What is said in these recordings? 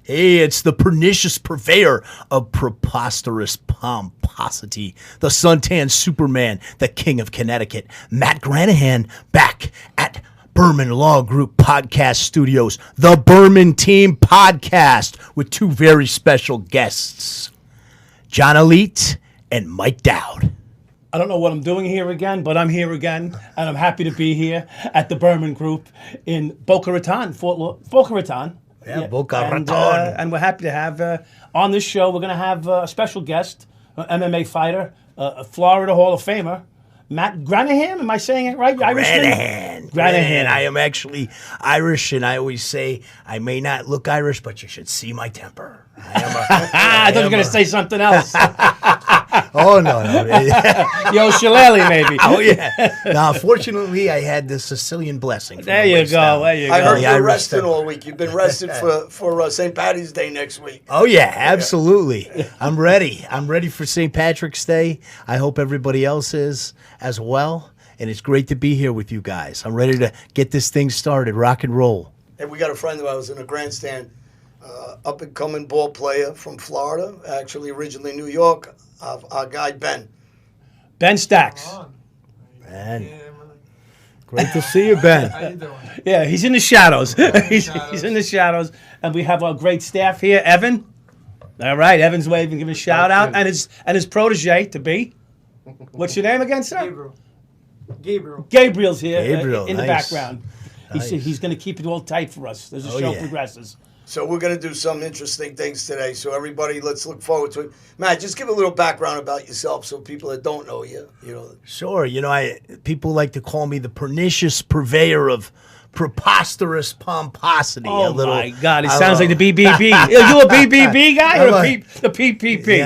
Hey, it's the pernicious purveyor of preposterous pomposity, the suntan Superman, the king of Connecticut, Matt Granahan, back at Berman Law Group Podcast Studios, the Berman Team Podcast, with two very special guests, John Alite and Mike Dowd. I don't know what I'm doing here again, but I'm here again, and I'm happy to be here at the Berman Group in Boca Raton, Boca Raton. Yeah, Boca Raton. And we're happy to have, on this show, we're going to have a special guest, an MMA fighter, a Florida Hall of Famer, Matt Granahan. Am I saying it right? Granahan. I am actually Irish, and I always say I may not look Irish, but you should see my temper. I thought you were going to say something else. Oh, no. Yo, Shillelagh, maybe. Oh, yeah. Now, fortunately, I had the Sicilian blessing. There you go. I heard you're resting all week. You've been rested for St. Patty's Day next week. Oh, yeah, absolutely. I'm ready. I'm ready for St. Patrick's Day. I hope everybody else is as well. And it's great to be here with you guys. I'm ready to get this thing started, rock and roll. And we got a friend of ours in the grandstand, up-and-coming ball player from Florida, actually originally New York, our guy Ben. Ben Stacks. Ben. Great to see you, Ben. How you doing? Yeah, he's in the shadows. He's in the shadows. And we have our great staff here. Evan. All right, Evan's waving, giving a shout out. And his protege to be. What's your name again, sir? Gabriel. Gabriel's here in the nice. background. Nice. He's going to keep it all tight for us as the show progresses. So we're going to do some interesting things today. So everybody, let's look forward to it. Matt, just give a little background about yourself so people that don't know you, Sure. People like to call me the pernicious purveyor of preposterous pomposity. Oh, my God. It sounds like the BBB. Are you a BBB guy or the PPP?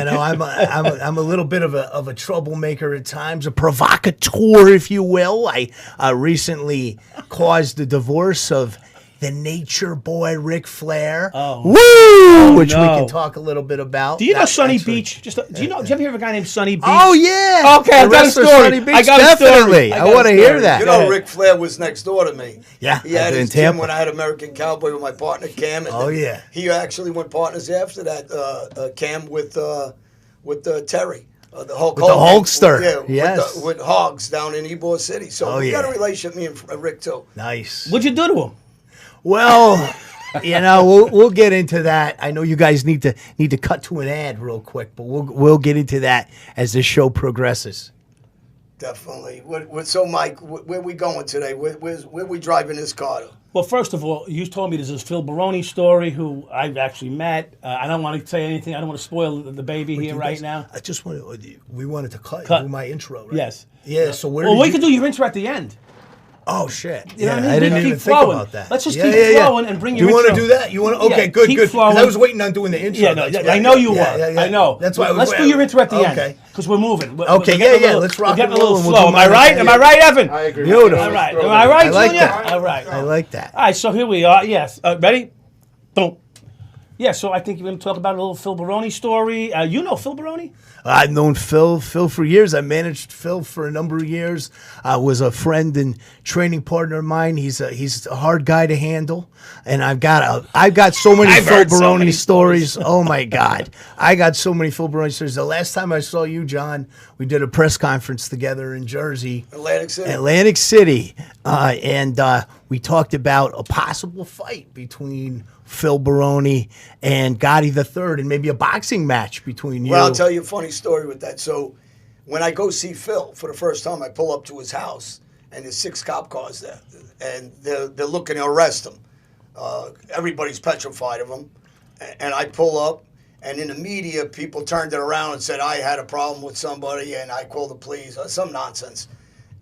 I'm a little bit of a troublemaker at times, a provocateur, if you will. I recently caused the divorce of the nature boy Ric Flair. Which we can talk a little bit about. Do you know Sunny Beach? Do you ever hear of a guy named Sunny Beach? Oh, yeah. Okay, I got a story. Sunny Beach, definitely. I want to hear that. You know, Ric Flair was next door to me. Yeah, he had his in Tampa gym when I had American Cowboy with my partner Cam. And he actually went partners after that, Cam, with Terry. The Hulk with Hogan. The Hulkster. With Hogs down in Ybor City. So we got a relationship, me and Rick, too. Nice. What'd you do to him? Well, we'll get into that. I know you guys need to cut to an ad real quick, but we'll get into that as this show progresses. Definitely. So, Mike, where we going today? Where we driving this car to? Well, first of all, you told me there's this Phil Barone story who I've actually met. I don't want to say anything. I don't want to spoil the baby here right now. I just we wanted to do my intro, right? Yes. Yeah. So we could do your intro at the end. Oh, shit. You know what I mean? I didn't even think about that. Let's just keep flowing and bring your intro. You want to do that? You want to? Okay, good. Because I was waiting on doing the intro. Yeah, no, I know you were. I know. That's why Let's do your intro at the end. Because we're moving. Okay, let's rock and roll. Am I right? Am I right, Evan? I agree. Beautiful. All right. Am I right, like Junior? that. All right. I like that. All right, so here we are. Yes. Ready? Boom. Yeah, so I think you're going to talk about a little Phil Barone story. You know Phil Barone? I've known Phil for years. I managed Phil for a number of years. I was a friend and training partner of mine. He's a hard guy to handle, and I've got so many Phil Barone stories. Oh my God, I got so many Phil Barone stories. The last time I saw you, John, we did a press conference together in Jersey, Atlantic City, and we talked about a possible fight between Phil Barone and Gotti III, and maybe a boxing match between you. Well, I'll tell you a funny story with that. So when I go see Phil for the first time, I pull up to his house, and there's 6 cop cars there, and they're looking to arrest him. Everybody's petrified of him, and I pull up, and in the media, people turned it around and said I had a problem with somebody, and I called the police, some nonsense.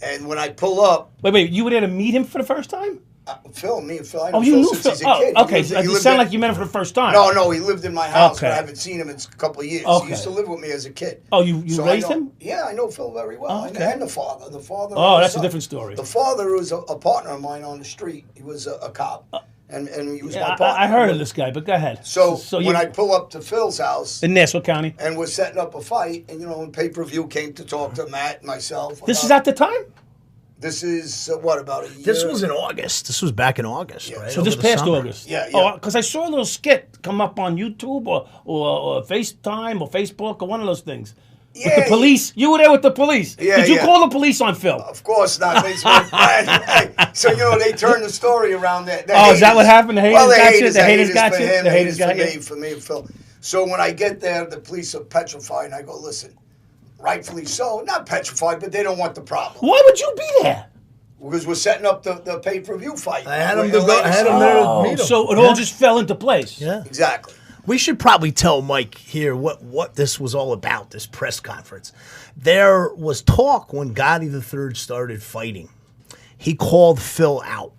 And when I pull up... Wait, you were there to meet him for the first time? Me and Phil. I know you Phil knew since Phil. he's a kid. Okay. It sounded like you met him for the first time. No, he lived in my house, Okay. but I haven't seen him in a couple of years. Okay. He used to live with me as a kid. Oh, you raised him? Yeah, I know Phil very well. Okay. And the father. Oh, that's a different story. The father was a partner of mine on the street. He was a cop, and he was my partner. I heard of this guy, but go ahead. So when I pull up to Phil's house in Nassau County, and we're setting up a fight, and when pay-per-view came to talk to Matt and myself. This is at the time? This is, what, about a year? This was in August. This was back in August, right? So this Over the past summer. August. Yeah. Oh, because I saw a little skit come up on YouTube or FaceTime or Facebook or one of those things. With the police. You were there with the police. Yeah, Did you yeah. call the police on Phil? Of course not. It's my friend. So, they turned the story around there. Oh, is that what happened? The haters got you? The haters got for you? him, The haters got for you? for me and Phil. So when I get there, the police are petrified, and I go, listen, rightfully so, not petrified, but they don't want the problem. Why would you be there? Because we're setting up the pay-per-view fight. I had him to go. I had him there to meet him. So it all just fell into place. Yeah. Exactly. We should probably tell Mike here what this was all about, this press conference. There was talk when Gotti III started fighting. He called Phil out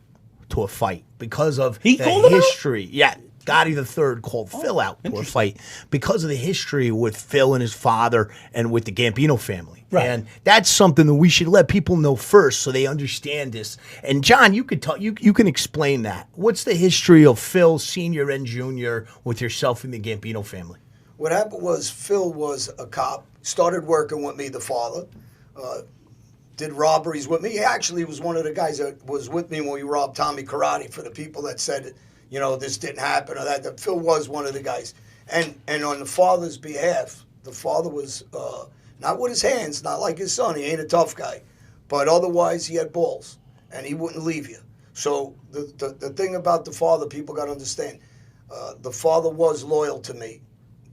to a fight because of He the called him out? history. Yeah, Gotti III called Phil out to a fight because of the history with Phil and his father and with the Gambino family. Right. And that's something that we should let people know first so they understand this. And John, you could talk. You can explain that. What's the history of Phil Sr. and Jr. with yourself and the Gambino family? What happened was Phil was a cop, started working with me, the father, did robberies with me. He actually was one of the guys that was with me when we robbed Tommy Karate, for the people that said, this didn't happen or that. Phil was one of the guys. And on the father's behalf, the father was not with his hands, not like his son. He ain't a tough guy. But otherwise, he had balls, and he wouldn't leave you. So the thing about the father, people got to understand, the father was loyal to me,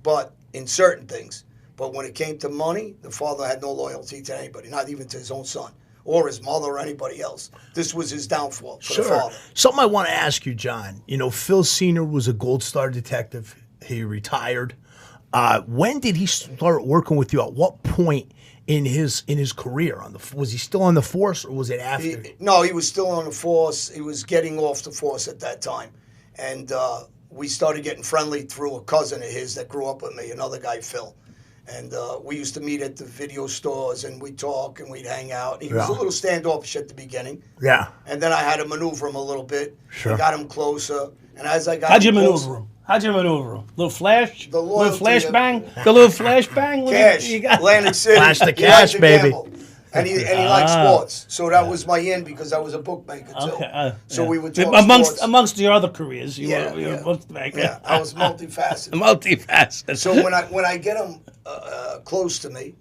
but in certain things. But when it came to money, the father had no loyalty to anybody, not even to his own son or his mother or anybody else. This was his downfall for the father. Something I want to ask you, John. Phil Sr. was a Gold Star detective. He retired. When did he start working with you? At what point in his career? Was he still on the force, or was it after? No, he was still on the force. He was getting off the force at that time. And we started getting friendly through a cousin of his that grew up with me, another guy, Phil. And we used to meet at the video stores, and we'd talk, and we'd hang out. He was a little standoffish at the beginning. Yeah. And then I had to maneuver him a little bit. Sure. I got him closer. And as I got How'd you him maneuver closer, him? How'd you maneuver him? Little flash? The Little flash loyalty bang? The little flash bang? cash, You got? Atlantic City. Flash the He cash, liked to baby. gamble. And he liked sports. So that was my in, because I was a bookmaker, too. Okay. So yeah. we would talk sports. Amongst your other careers, you were a Yeah, bookmaker. yeah, I was multifaceted. Multifaceted. So when I get him close to me,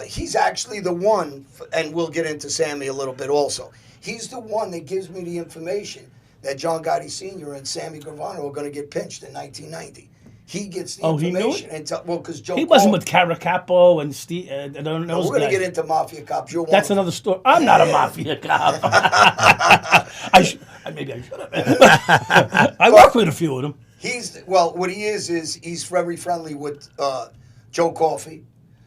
he's actually the one, and we'll get into Sammy a little bit also. He's the one that gives me the information that John Gotti Sr. and Sammy Gravano are going to get pinched in 1990. He gets the information. He knew it? And because Joe He wasn't called. with Caracapo and Steve. I don't know. We're going to get into mafia cops. You're one That's of them. another story. I'm not a mafia cop. Maybe I should have. I work with a few of them. What he is he's very friendly with Joe Coffey.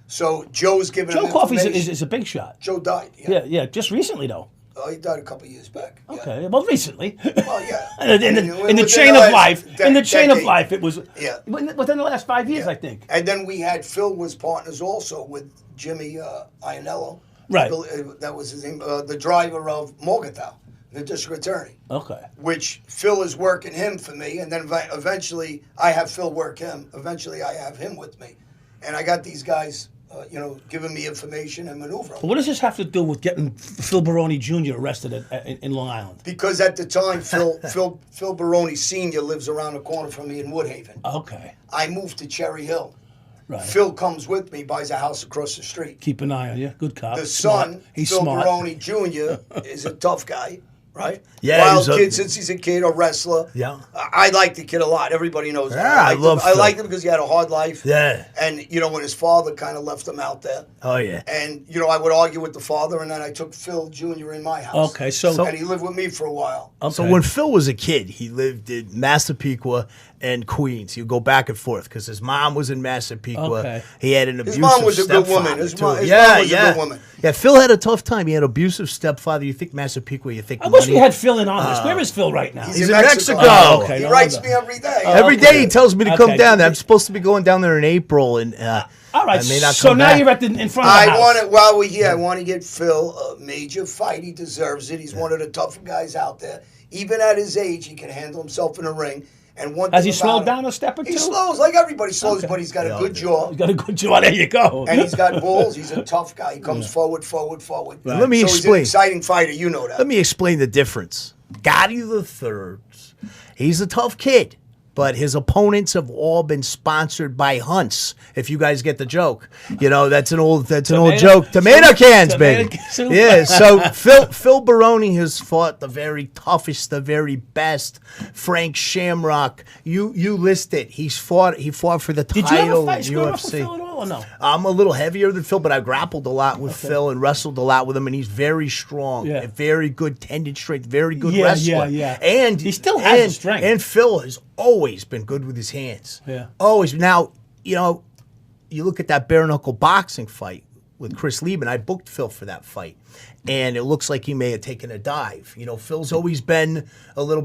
So Joe's giving him Joe Coffey information. is a big shot. Joe died. Yeah. Just recently though. He died a couple of years back. Yeah. Okay, well, recently. Well, yeah. in the Within chain the of life, last in the chain of decade. life, it was. Yeah. Within the last 5 years, I think. And then we had Phil was partners also with Jimmy Iannello. Right. That was his name. The driver of Morgantown, the district attorney. Okay. Which Phil is working him for me, and then eventually I have Phil work him. Eventually I have him with me, and I got these guys, giving me information and maneuvering. What does this have to do with getting Phil Barone Jr. arrested in Long Island? Because at the time, Phil Barone Sr. lives around the corner from me in Woodhaven. Okay. I moved to Cherry Hill. Right. Phil comes with me, buys a house across the street. Keep an eye on you. Good cop. The Smart. son, He's Phil smart. Barone Jr., is a tough guy, right? Yeah, Wild he's kid since he's a kid, a wrestler. Yeah. I like the kid a lot. Everybody knows that. Yeah, I love him. I Phil. liked him because he had a hard life. Yeah. And, when his father kind of left him out there. Oh, yeah. And, I would argue with the father, and then I took Phil Jr. in my house. Okay, so And he lived with me for a while. okay. So when Phil was a kid, he lived in Massapequa and Queens. He would go back and forth because his mom was in Massapequa. Okay. He had an abusive mom was a good stepfather, woman. His too. mom was yeah. a good woman. Yeah, Phil had a tough time. He had an abusive stepfather. You think Massapequa, you think I wish money. we had Phil in on this. Where is Phil right now? He's in Mexico. Oh, okay. He no writes wonder. me every day. Every day he tells me to come Okay. down there. I'm supposed to be going down there in April, and All right. I may not So come now back. you're in front of the house. I want to get Phil a major fight. He deserves it. He's one of the tougher guys out there. Even at his age, he can handle himself in the ring. And one Has thing he slowed about down him, a step or two? He slows like everybody slows, but he's got a good jaw. He's got a good jaw. There you go. And he's got balls. He's a tough guy. He comes forward. Right. Let me so explain. He's an exciting fighter. You know that. Let me explain the difference. Gotti the Third, he's a tough kid, but his opponents have all been sponsored by Hunts. If you guys get the joke, you know that's an old joke. Tomato cans, baby. Yeah. So Phil Barone has fought the very toughest, the very best. Frank Shamrock, you list it. He fought for the title. Did you ever fight in UFC? UFC. Phil at all or no? I'm a little heavier than Phil, but I grappled a lot with Phil and wrestled a lot with him, and he's very strong, Yeah. very good tendon strength, very good Yeah, wrestler. yeah. And He still has the strength. And Phil has always been good with his hands. Yeah. Always. Now, you look at that bare knuckle boxing fight with Chris Lieben. I booked Phil for that fight, and it looks like he may have taken a dive. Phil's always been a little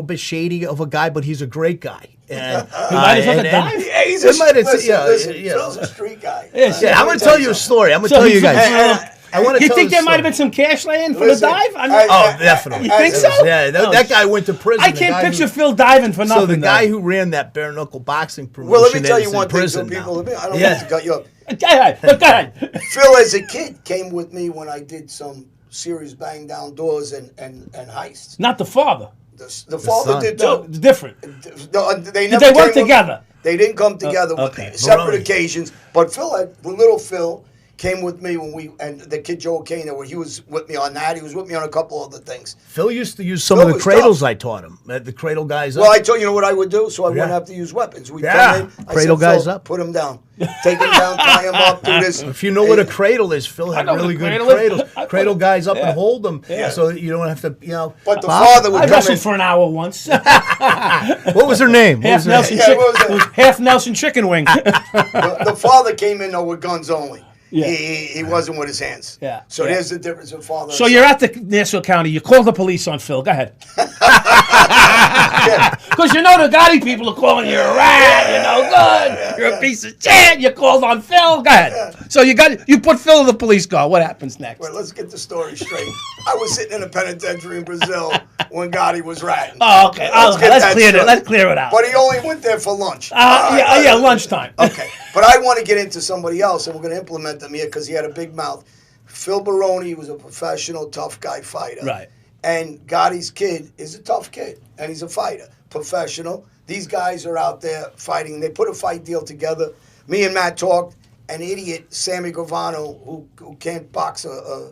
bit shady of a guy, but he's a great guy. And, He might have took a dive? Yeah, he's listen, Phil's a street guy. Yeah, I'm going to tell you a story. I'm going to So tell he you took- guys. I want to You tell think the there might have story. been some cash laying for Listen, the dive? I mean, Oh, definitely. You think so? Yeah, that guy went to prison. I can't picture Phil diving for nothing. So the guy though. who ran that bare knuckle boxing promotion Well, let me tell is you in one thing, so prison people. now. I don't Yeah. want to cut you up. Go ahead. Phil, as a kid, came with me when I did some serious bang down doors and heists. Not the father. The father son. did No, too. it's different. They Did never they work came with- together? They didn't come together okay. with separate Barone. occasions. But little Phil came with me and the kid Joe Kane, where he was with me on that. He was with me on a couple other things. Phil used to use some Phil of the was cradles tough. I taught him. The cradle guys Well, up. I told you know what I would do, so I wouldn't Yeah. have to use weapons. We'd Yeah. come in, I Cradle said, guys Phil, up. put him down. Take him down, tie him up, do this. If you know what a cradle is, Phil had know what really a good cradle is. cradles. Cradle guys up and hold them, Yeah. so that you don't have to, But the Bob? father would I come wrestled in. for an hour once. What was her name? What half was her Nelson, Yeah, what was that? it was half Nelson chicken wing. The father came in though with guns only. Yeah. He wasn't with his hands. Yeah. So Yeah. there's the difference in father. So and you're son. at the Nassau County. You call the police on Phil. Go ahead. Because the Gotti people are calling you a rat. You're no good. You're a piece of shit. You called on Phil. Go ahead. So you put Phil in the police car. What happens next? Wait, let's get the story straight. I was sitting in a penitentiary in Brazil when Gotti was ratting. Oh, okay. Let's get that straight. Let's clear it out. But he only went there for lunch. Yeah, lunchtime. Okay, but I want to get into somebody else, and we're going to implement them here because he had a big mouth. Phil Barone was a professional, tough guy fighter. Right. And Gotti's kid is a tough kid, and he's a fighter, professional. These guys are out there fighting. They put a fight deal together. Me and Matt talked. An idiot, Sammy Gravano, who can't box a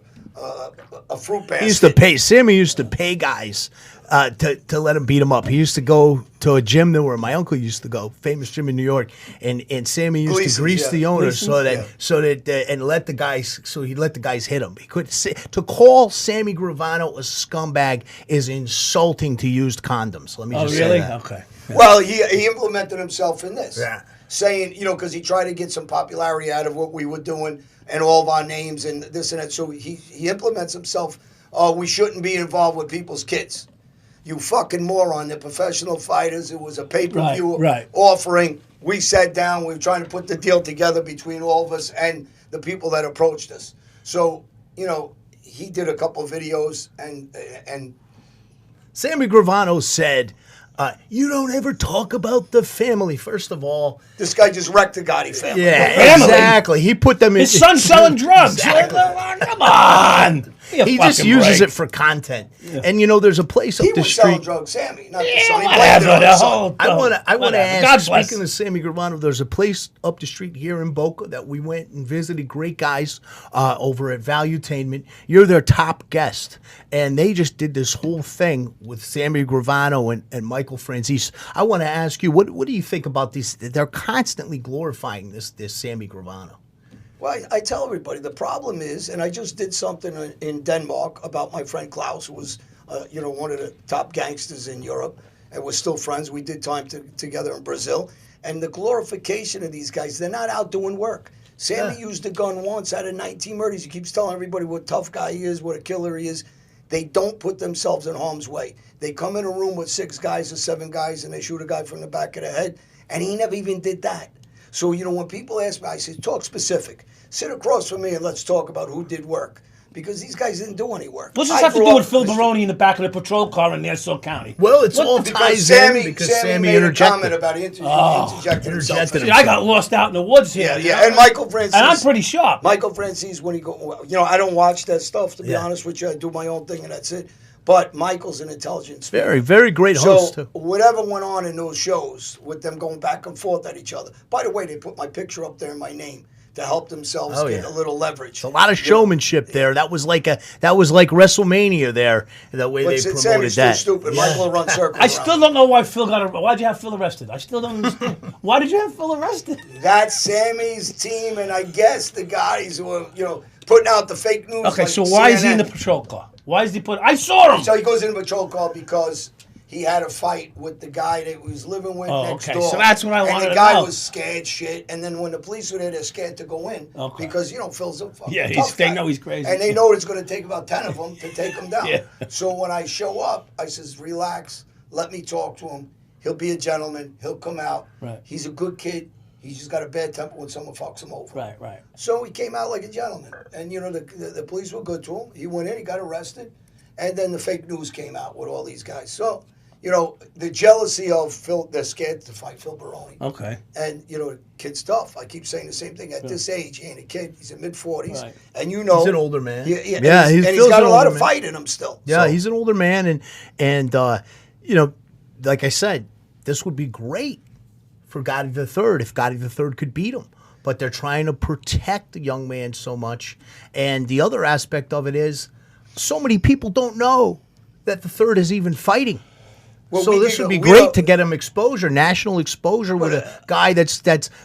fruit basket. Sammy used to pay guys to let him beat him up. He used to go to a gym where my uncle used to go, famous gym in New York, and Sammy used Gleason's, to grease yeah. the owner Gleason's, and let the guys hit him. He could to call Sammy Gravano a scumbag is insulting to used condoms. Let me Oh, just really? say that. Okay. Well, he implemented himself in this. Yeah. Saying, because he tried to get some popularity out of what we were doing and all of our names and this and that. So he implements himself. Oh, we shouldn't be involved with people's kids. You fucking moron. They're professional fighters. It was a pay-per-view Right. offering. We sat down. We were trying to put the deal together between all of us and the people that approached us. So, he did a couple of videos and Sammy Gravano said, you don't ever talk about the family. First of all, this guy just wrecked the Gotti family. yeah, Family? exactly. He put them in. His son's selling drugs. Exactly. Come on. He just uses it for content. And there's a place up He the was selling street. drugs, Sammy, not the Yeah, son. He blamed whatever. it on The the son. whole. I want to whatever. ask. God bless. Speaking of Sammy Gravano, there's a place up the street here in Boca that we went and visited. Great guys over at Valuetainment. You're their top guest, and they just did this whole thing with Sammy Gravano and Michael Franzese. I want to ask you, what do you think about these? They're constantly glorifying this Sammy Gravano. Well, I tell everybody the problem is, and I just did something in Denmark about my friend Klaus, who was, one of the top gangsters in Europe, and we're still friends. We did time together in Brazil, and the glorification of these guys, they're not out doing work. Sammy used a gun once out of 19 murders. He keeps telling everybody what a tough guy he is, what a killer he is. They don't put themselves in harm's way. They come in a room with 6 guys or 7 guys, and they shoot a guy from the back of the head, and he never even did that. So, when people ask me, I say, talk specific. sit across from me and let's talk about who did work. Because these guys didn't do any work. What's this I have to grew do up with Phil in the Barone in the back of the patrol car in Suffolk County? Well, it's all Because ties Sammy, in because Sammy Sammy made a interjected. comment about he interjected himself. Interjected See, I got lost out in the woods here. Yeah, you yeah. know? And Michael Francis. And I'm pretty sharp. Michael Francis, when he go, I don't watch that stuff, to be Yeah. honest with you. I do my own thing and that's it. But Michael's an intelligent speaker. Very, very great host, So too. whatever went on in those shows with them going back and forth at each other. By the way, they put my picture up there and my name to help themselves get a little leverage. A lot of showmanship there. That was like WrestleMania there. The way they promoted Sammy's that. too stupid. Michael will run circles. I still don't know why Phil why'd you have Phil arrested? I still don't understand. Why did you have Phil arrested? That's Sammy's team, and I guess the guys who were, putting out the fake news. Okay, like so why is he in the CNN. patrol car? Why is he I saw him! So he goes in the patrol car because he had a fight with the guy that he was living with next okay. door. So that's what I wanted And to the guy know. was scared shit. And then when the police were there, they're scared to go in because Phil's a fucking Yeah, tough they guy. know he's crazy. And they know it's going to take about 10 of them to take him down. Yeah. So when I show up, I says, relax, let me talk to him. He'll be a gentleman. He'll come out. Right. He's a good kid. He's just got a bad temper when someone fucks him over. Right. So he came out like a gentleman. And, the police were good to him. He went in, he got arrested. And then the fake news came out with all these guys. So, the jealousy of Phil, they're scared to fight Phil Barone. Okay. And, kid's tough. I keep saying the same thing. At this age, he ain't a kid. He's in mid-40s. Right. And He's an older man. Yeah, he's he's got a lot of fight in him still. Yeah, So, he's an older man, and like I said, this would be great for Gotti III if Gotti III could beat him. But they're trying to protect the young man so much. And the other aspect of it is, so many people don't know that the third is even fighting. Well, So this would be great to get him exposure, national exposure, with a guy that's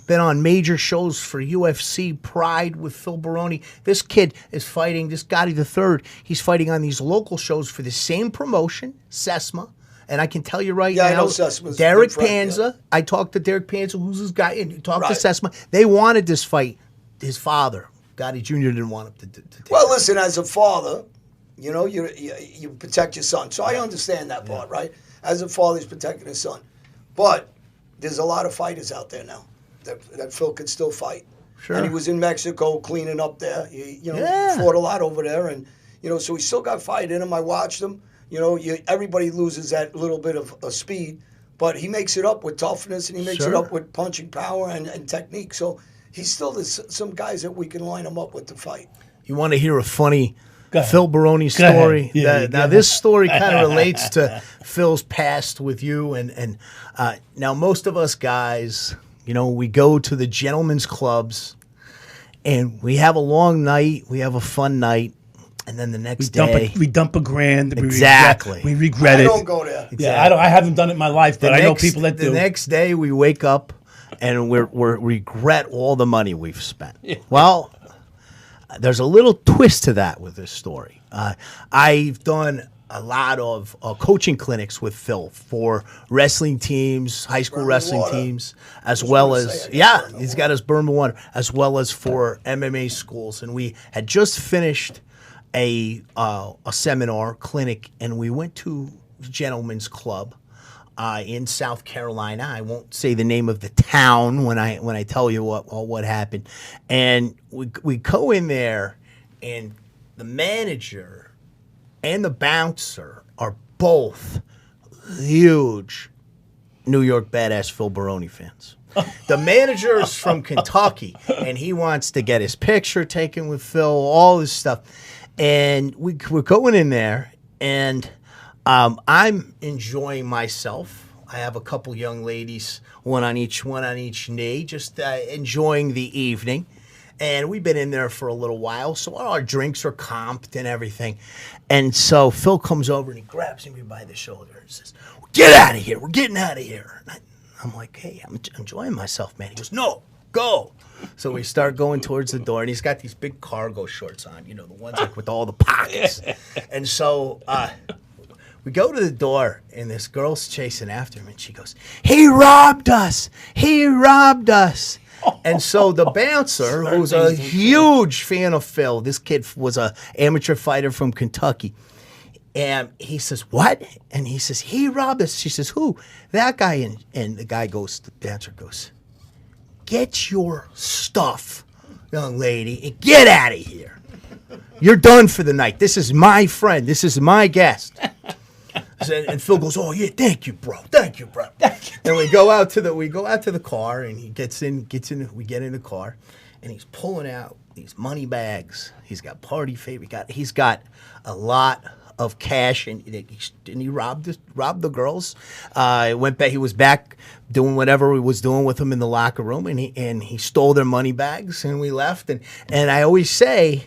been on major shows for UFC, Pride with Phil Barone. This kid is fighting, this Gotti III, he's fighting on these local shows for the same promotion, SESMA. And I can tell you right I now, know Sesma's Derek good friend, Panza, I talked to Derek Panza, who's this guy, and talked to Right. SESMA. They wanted this fight. His father, Gotti Jr., didn't want him to take Well, listen, as a father, you protect your son. So I understand that part, right? As a father, he's protecting his son. But there's a lot of fighters out there now that Phil could still fight. Sure. And he was in Mexico cleaning up there. He Yeah. fought a lot over there. And, so he still got fight in him. I watched him. Everybody loses that little bit of speed. But he makes it up with toughness, and he makes it Sure. up with punching power and technique. So he's still some guys that we can line him up with to fight. You want to hear a funny ahead. Phil Barone Go story? ahead. Yeah, Now, this story kind of relates to Phil's past with you. And now, most of us guys, we go to the gentlemen's clubs, and we have a long night. We have a fun night. And then the next day, We dump $1,000. Exactly. We regret I it. don't go there. Yeah, I haven't done it in my life, but I know people that do. The next day, we wake up and we regret all the money we've spent. Well, there's a little twist to that with this story. I've done a lot of coaching clinics with Phil for wrestling teams, high school wrestling water. teams, as Just well wanna as say I got he's got his Burma water, as well as for MMA schools. And we had just finished a seminar clinic, and we went to the Gentlemen's Club in South Carolina. I won't say the name of the town when I tell you what happened. And we go in there, and the manager and the bouncer are both huge New York Badass Phil Barone fans. The manager is from Kentucky, and he wants to get his picture taken with Phil, all this stuff. And we're going in there, and I'm enjoying myself. I have a couple young ladies, one on each knee, just enjoying the evening. And we've been in there for a little while, so all our drinks are comped and everything. And so Phil comes over and he grabs me by the shoulder and says, "Get out of here! We're getting out of here." And I'm like, "Hey, I'm enjoying myself, man." He goes, "No, go." So we start going towards the door, and he's got these big cargo shorts on, the ones like with all the pockets. And so we go to the door, and this girl's chasing after him, and she goes, "He robbed us! He robbed us!" And so the bouncer, who's a huge fan of Phil, this kid was a amateur fighter from Kentucky, and he says, "What?" And he says, "He robbed us." She says, "Who?" "That guy." And the bouncer goes, "Get your stuff young lady, get out of here. You're done for the night. This is my friend. This is my guest. And Phil goes, oh yeah, thank you, bro. Thank you, bro. And we go out to the car, and he gets in. We get in the car, and he's pulling out these money bags. He's got party favor. He's got a lot of cash, and he robbed the girls. Went back. He was back doing whatever he was doing with them in the locker room, and he stole their money bags, and we left. And I always say,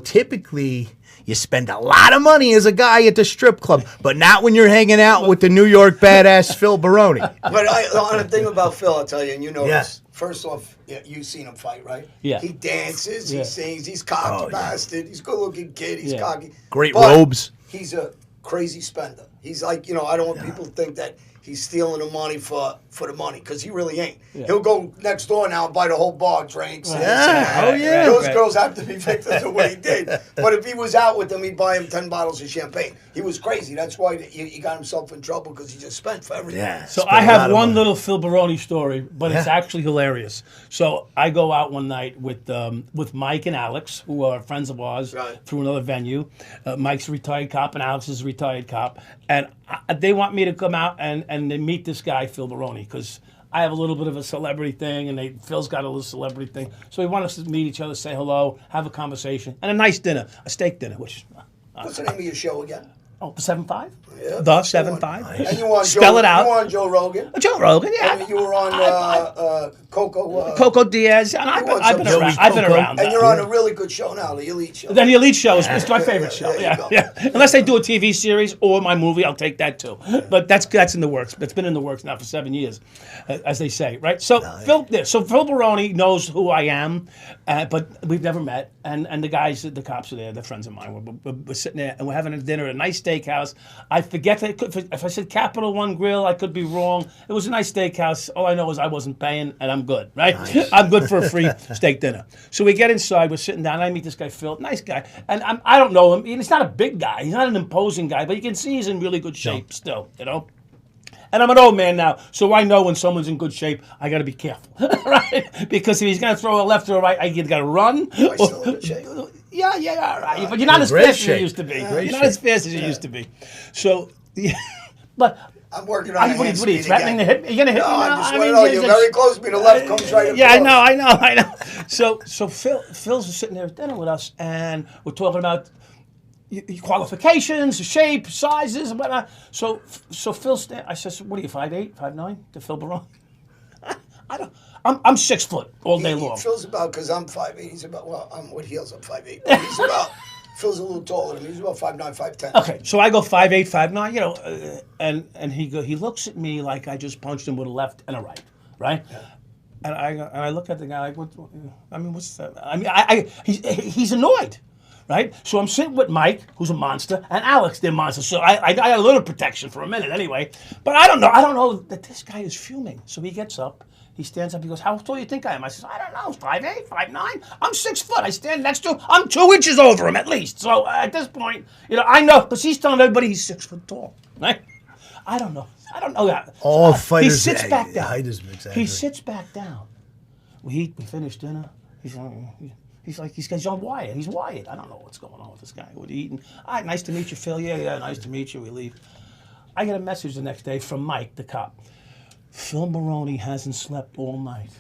typically you spend a lot of money as a guy at the strip club, but not when you're hanging out with the New York badass Phil Barone. But the thing about Phil, I'll tell you, and this. Yeah. First off, you've seen him fight, right? Yeah. He dances, he sings, he's cocky bastard, he's a good-looking kid, he's cocky. Great but robes. He's a crazy spender. He's like, I don't want people to think that he's stealing the money for the money, because he really ain't. Yeah. He'll go next door now and buy the whole bar drinks. Right. Yeah. Those girls have to be victims of what he did. But if he was out with them, he'd buy him 10 bottles of champagne. He was crazy. That's why he got himself in trouble, because he just spent for everything. Yeah. So I have one little Phil Barone story, but it's actually hilarious. So I go out one night with Mike and Alex, who are friends of ours, through another venue. Mike's a retired cop and Alex is a retired cop. And they want me to come out and they meet this guy, Phil Barone, because I have a little bit of a celebrity thing, and Phil's got a little celebrity thing. So we want us to meet each other, say hello, have a conversation, and a nice dinner, a steak dinner, which... What's the name of your show again? Oh, the 7-5? Yeah. The 7-5. Nice. And you were on Spell it out. You were on Joe Rogan. Joe Rogan, yeah. And you were on Coco. Coco Diaz. And I've been around. And you're on a really good show now, the Elite Show. The Elite Show is my favorite show. Yeah. Unless they do a TV series or my movie, I'll take that too. But that's in the works. It's been in the works now for 7 years, as they say, right? So Phil Barone knows who I am, but we've never met. And the guys, the cops are there. They're friends of mine. We're sitting there and we're having a dinner at a nice steakhouse. I forget that if I said Capital One Grill, I could be wrong. It was a nice steakhouse. All I know is I wasn't paying, and I'm good, right? Nice. I'm good for a free steak dinner. So we get inside. We're sitting down. I meet this guy, Phil. Nice guy. And I don't know him. He's not a big guy. He's not an imposing guy, but you can see he's in really good shape still, And I'm an old man now, so I know when someone's in good shape, I got to be careful, right? Because if he's going to throw a left or a right, I either got to run. Am I still in good shape? Yeah, all right. But you're not as fast as you used to be. You're not as fast as you used to be. So, but I'm working on what are you threatening to hit me? You're going to hit me now? I just want to know. You're very close to me. The left comes right up. Yeah, I know. So Phil's sitting there at dinner with us, and we're talking about qualifications, shape, sizes, and whatnot. So Phil, I said, so what are you, 5'8", 5'9", to Phil Barone? I'm 6 foot all day long. Phil's about, because I'm 5'8", he's about, I'm with heels, I'm 5'8". Phil's a little taller than me. He's about 5'9", 5'10". Okay, so I go 5'8", 5'9", and he looks at me like I just punched him with a left and a right? Yeah. And I look at the guy like, what's that? I mean, he's annoyed. Right? So I'm sitting with Mike, who's a monster, and Alex, they're monsters. So I got a little protection for a minute anyway. But I don't know that this guy is fuming. So he gets up, he stands up, he goes, how tall do you think I am? I says, I don't know, 5'8", 5'9". I'm 6 foot. I stand next to him. I'm 2 inches over him at least. So at this point, I know, because he's telling everybody he's 6 foot tall. Right? I don't know that. All fighters. He sits back down. Height is He sits back down. We finished dinner. He's on wired. He's wired. I don't know what's going on with this guy. We're eating. All right, nice to meet you, Phil. Yeah, nice to meet you. We leave. I get a message the next day from Mike, the cop. Phil Barone hasn't slept all night.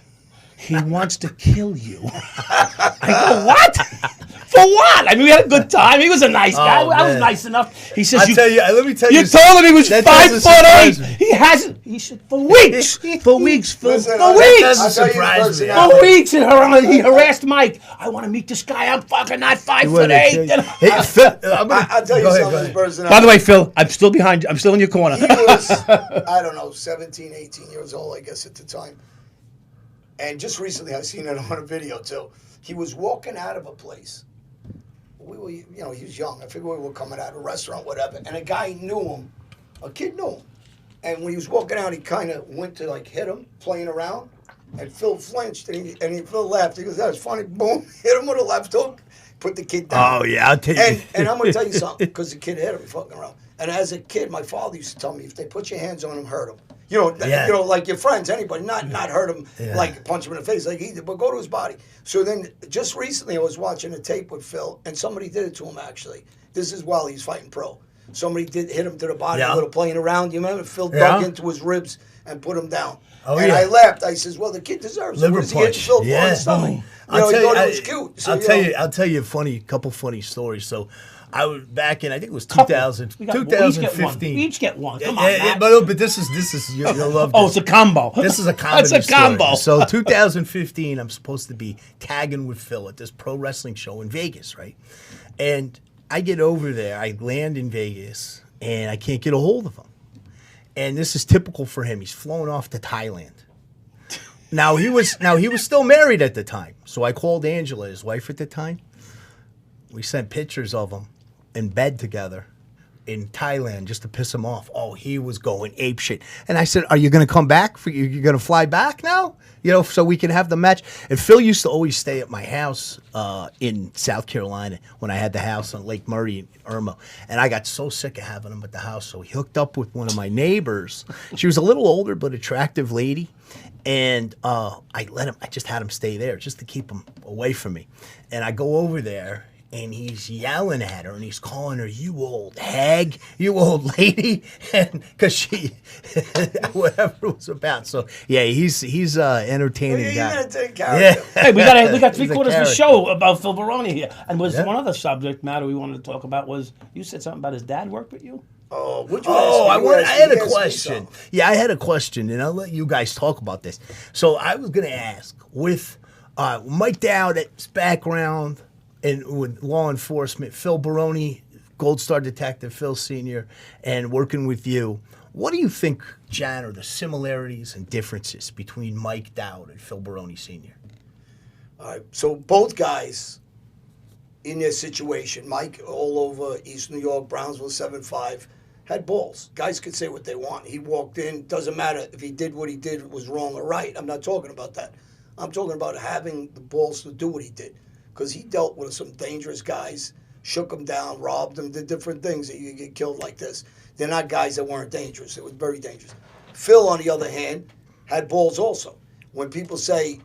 He wants to kill you. I go, what? For what? I mean, we had a good time. He was a nice guy. I was nice enough. He says, let me tell you. You told him he was 5'8". He hasn't. He said, for weeks. For weeks, Phil. Listen, for weeks. Surprise me. For weeks. And he harassed Mike. I want to meet this guy. I'm fucking not 5'8". Hey, Phil, I'll tell you something. His personality. By the way, Phil, I'm still behind you. I'm still in your corner. He was, I don't know, 17, 18 years old, I guess, at the time. And just recently, I seen it on a video, too. He was walking out of a place. We were, he was young. I figured we were coming out of a restaurant, whatever. And a guy knew him. A kid knew him. And when he was walking out, he kind of went to, hit him, playing around. And Phil flinched, and Phil laughed. He goes, that was funny. Boom, hit him with a left hook, put the kid down. Oh, yeah, I'll tell you. And I'm going to tell you something, because the kid hit him fucking around. And as a kid, my father used to tell me, if they put your hands on him, hurt him. Like your friends, anybody, not hurt him, like punch him in the face like he did, but go to his body. So then, just recently, I was watching a tape with Phil, and somebody did it to him, actually. This is while he's fighting pro. Somebody did hit him to the body, a little playing around. You remember? Phil dug into his ribs and put him down. I laughed. I says, well, the kid deserves it. Liver punch. Phil on the stomach. It was cute. So, I'll tell you a couple funny stories. So, I was back in, I think it was 2015. We each get one. Come on, Matt. But this is you'll love this. It's a combo. This is a comedy It's a combo. Story. So 2015, I'm supposed to be tagging with Phil at this pro wrestling show in Vegas, right? And I get over there, I land in Vegas, and I can't get a hold of him. And this is typical for him. He's flown off to Thailand. Now he was still married at the time. So I called Angela, his wife at the time. We sent pictures of him in bed together in Thailand just to piss him off. Oh, he was going apeshit. And I said, are you going to come back? You're going to fly back now? So we can have the match. And Phil used to always stay at my house in South Carolina when I had the house on Lake Murray in Irma. And I got so sick of having him at the house. So he hooked up with one of my neighbors. She was a little older but attractive lady. And I just had him stay there just to keep him away from me. And I go over there. And he's yelling at her, and he's calling her, you old hag, you old lady, and because she, whatever it was about. So, yeah, he's entertaining guy. Yeah. Hey, we got 3/4 of the show about Phil Barone here. And was one other subject matter we wanted to talk about was, you said something about his dad worked with you? Oh, I had a question. Yeah, I had a question, and I'll let you guys talk about this. So I was going to ask, with Mike Dowd's background, and with law enforcement, Phil Barone, Gold Star Detective Phil Sr., and working with you, what do you think, Jan, are the similarities and differences between Mike Dowd and Phil Barone Sr.? All right, so both guys in their situation, Mike all over East New York, Brownsville 7-5, had balls. Guys could say what they want. He walked in, doesn't matter if he did what he did was wrong or right. I'm not talking about that. I'm talking about having the balls to do what he did. Because he dealt with some dangerous guys, shook them down, robbed them, did different things that you get killed like this. They're not guys that weren't dangerous. It was very dangerous. Phil, on the other hand, had balls also. When people say,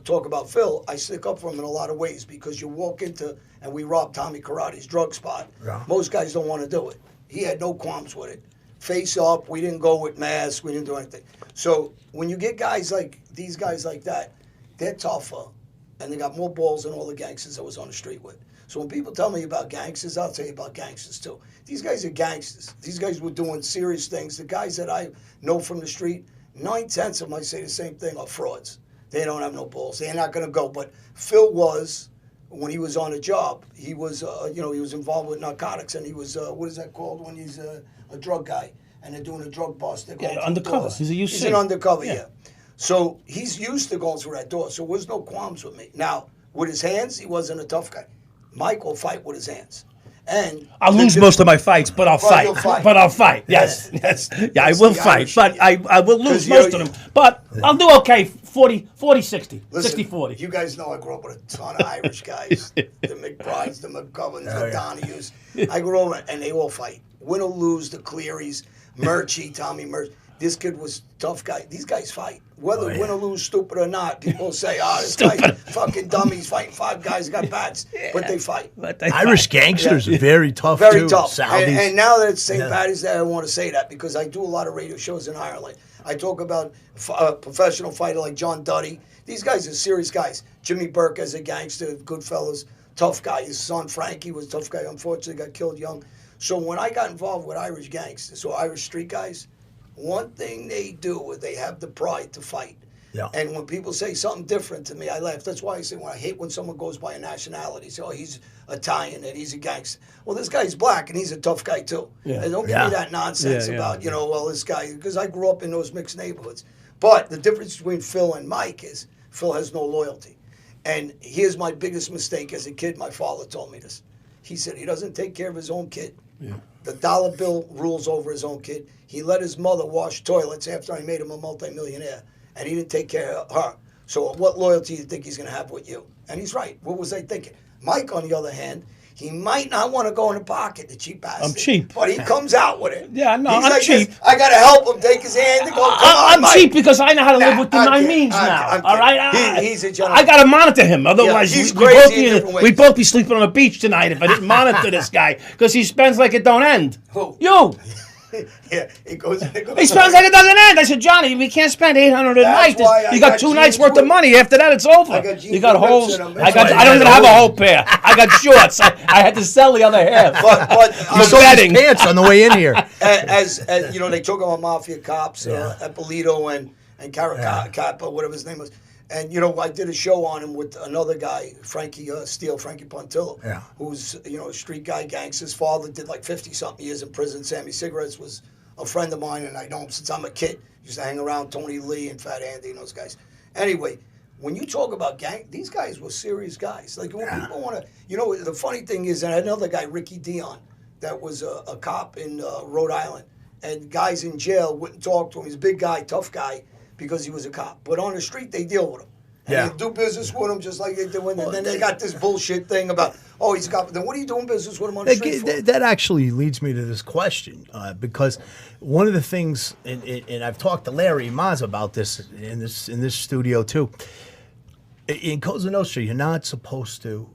talk about Phil, I stick up for him in a lot of ways because you walk into, and we robbed Tommy Karate's drug spot. Yeah. Most guys don't want to do it. He had no qualms with it. Face up, we didn't go with masks, we didn't do anything. So when you get guys like these guys like that, they're tougher. And they got more balls than all the gangsters I was on the street with. So when people tell me about gangsters, I'll tell you about gangsters too. These guys are gangsters. These guys were doing serious things. The guys that I know from the street, 9/10 of them might say the same thing, are frauds. They don't have no balls. They're not going to go. But Phil was, when he was on a job, he was, he was involved with narcotics, and he was, what is that called when he's a drug guy and they're doing a drug bust? Undercover. He's a UC. He's an undercover, yeah. So he's used to going through that door, so there was no qualms with me. Now, with his hands, he wasn't a tough guy. Mike will fight with his hands. And I'll lose most of my fights, but I'll fight. But I'll fight. Yes. I will fight, but I will lose most of them. But I'll do okay, 40-60, 60-40. You guys know I grew up with a ton of Irish guys. The McBrides, the McGoverns, the Donahues. I grew up, and they all fight. Win or lose, the Clearys, Murchie, Tommy Murchie. This kid was a tough guy. These guys fight. Whether win or lose, stupid or not, people say, this guy fucking dummy. He's fighting 5 guys, got bats. But they fight. Irish gangsters are very tough, very too. Tough. And now that it's St. Patty's Day, I want to say that because I do a lot of radio shows in Ireland. I talk about a professional fighter like John Duddy. These guys are serious guys. Jimmy Burke as a gangster, Goodfellas, tough guy. His son, Frankie, was a tough guy. Unfortunately, got killed young. So when I got involved with Irish gangsters, so Irish street guys, one thing they do is they have the pride to fight. Yeah. And when people say something different to me, I laugh. That's why I say I hate when someone goes by a nationality. Say, he's Italian and he's a gangster. Well, this guy's black and he's a tough guy too. Yeah. And don't give me that nonsense about, this guy, because I grew up in those mixed neighborhoods. But the difference between Phil and Mike is Phil has no loyalty. And here's my biggest mistake as a kid. My father told me this. He said he doesn't take care of his own kid. Yeah. The dollar bill rules over his own kid. He let his mother wash toilets after I made him a multimillionaire, and he didn't take care of her. So what loyalty do you think he's going to have with you? And he's right. What was I thinking? Mike, on the other hand, He might not want to go in the pocket, the cheap bastard. I'm cheap. But he comes out with it. Yeah, no, He's I'm like cheap. this. I got to help him take his hand and go, come on, I'm Mike. cheap because I know how to live with the I'm nine kidding. means now. I'm All right, he's a gentleman. I got to monitor him. Otherwise, he's we crazy in different ways. we'd both be sleeping on a beach tonight if I didn't monitor this guy because he spends like it don't end. Who? You. Yeah, he goes. He spends like it doesn't end. I said, Johnny, we can't spend $800 a night. why I You got got 2 nights jeans worth of with- money. After that, it's over. I got jeans You got with holes. rips in them. I don't even have a whole pair. I got shorts. I had to sell the other half. But You sold betting. his pants on the way in here. as you know, they talk about mafia cops, Ippolito and Caracappa, whatever his name was. And, you know, I did a show on him with another guy, Frankie Pontillo, who's, you know, a street guy, gangster. His father did like 50-something years in prison. Sammy Cigarettes was a friend of mine, and I know him since I'm a kid. Used to hang around Tony Lee and Fat Andy and those guys. Anyway, when you talk about gang, these guys were serious guys. Like, when people want to, you know, the funny thing is, and another guy, Ricky Dion, that was a cop in Rhode Island, and guys in jail wouldn't talk to him. He's a big guy, tough guy, because he was a cop. But on the street, they deal with him. And they do business with him just like they do. And then they got this bullshit thing about, oh, he's a cop. Then what are you doing business with him on the street for? That actually leads me to this question, because one of the things, and I've talked to Larry Maz about this in this studio too. In Cosa Nostra, you're not supposed to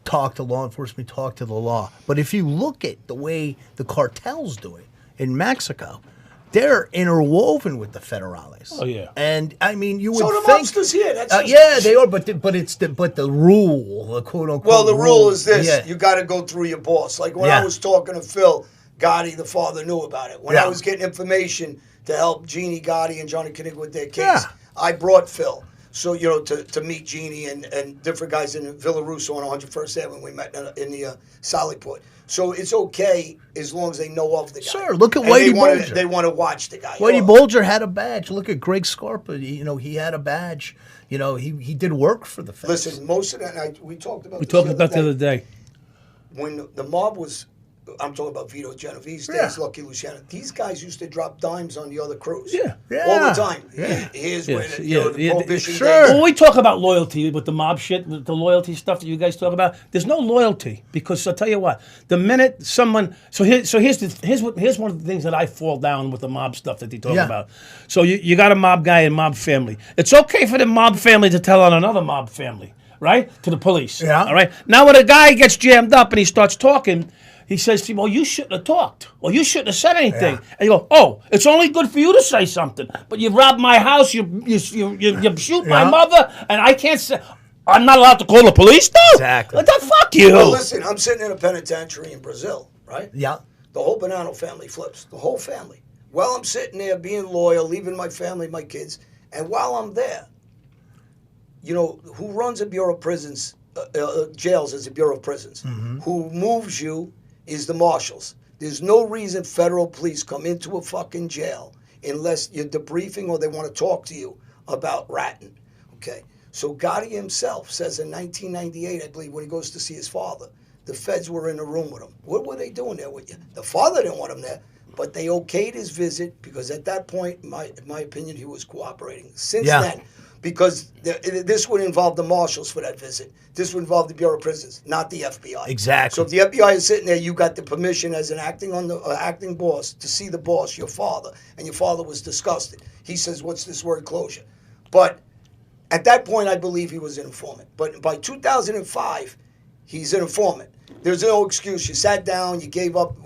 talk to law enforcement, talk to the law. But if you look at the way the cartels do it in Mexico, they're interwoven with the federales. Oh yeah, and I mean, you would So the think, mobsters here, that's yeah, they are. But the rule, the quote unquote. Well, the rule is this: Yeah. you got to go through your boss. Like when I was talking to Phil, Gotti, the father, knew about it. When I was getting information to help Jeannie Gotti and Johnny Kenneth with their case, I brought Phil. So, you know, to meet Jeannie and different guys in Villa Russo on 101st Avenue when we met in the Sollyport. So it's okay as long as they know of the guy. Sure, look at And Whitey Bulger. They want to watch the guy. Whitey Bulger had a badge. Look at Greg Scarpa. You know, he had a badge. You know, he did work for the feds. Listen, most of that, we talked about we talked about the other day. When the mob was, I'm talking about Vito Genovese days, Lucky Luciano. These guys used to drop dimes on the other crews. Yeah. All the time. Yeah. Here's Yes, where the prohibition sure. days. When we talk about loyalty with the mob shit, with the loyalty stuff that you guys talk about, there's no loyalty because I'll tell you what, the minute someone, here's one of the things that I fall down with the mob stuff that they talk about. So you got a mob guy and mob family. It's okay for the mob family to tell on another mob family, right? To the police. Yeah. All right. Now when a guy gets jammed up and he starts talking, he says to you, well, you shouldn't have talked. Well, you shouldn't have said anything. And you go, oh, it's only good for you to say something. But you robbed my house, you shoot my mother, and I can't say, I'm not allowed to call the police? No. Exactly. What the fuck you? Well, listen, I'm sitting in a penitentiary in Brazil, right? Yeah. The whole Bonanno family flips. The whole family. Well, I'm sitting there being loyal, leaving my family, my kids. And while I'm there, you know, who runs a Bureau of Prisons, jails is a Bureau of Prisons. Mm-hmm. Who moves you is the marshals. There's no reason federal police come into a fucking jail unless you're debriefing or they want to talk to you about ratting. Okay? So Gotti himself says in 1998, I believe, when he goes to see his father, the feds were in the room with him. What were they doing there with you? The father didn't want him there, but they okayed his visit because at that point, in my opinion, he was cooperating. Since then, because this would involve the marshals for that visit. This would involve the Bureau of Prisons, not the FBI. Exactly. So if the FBI is sitting there, you got the permission as an acting boss to see the boss, your father, and your father was disgusted. He says, what's this word, closure? But at that point, I believe he was an informant. But by 2005, he's an informant. There's no excuse. You sat down, you gave up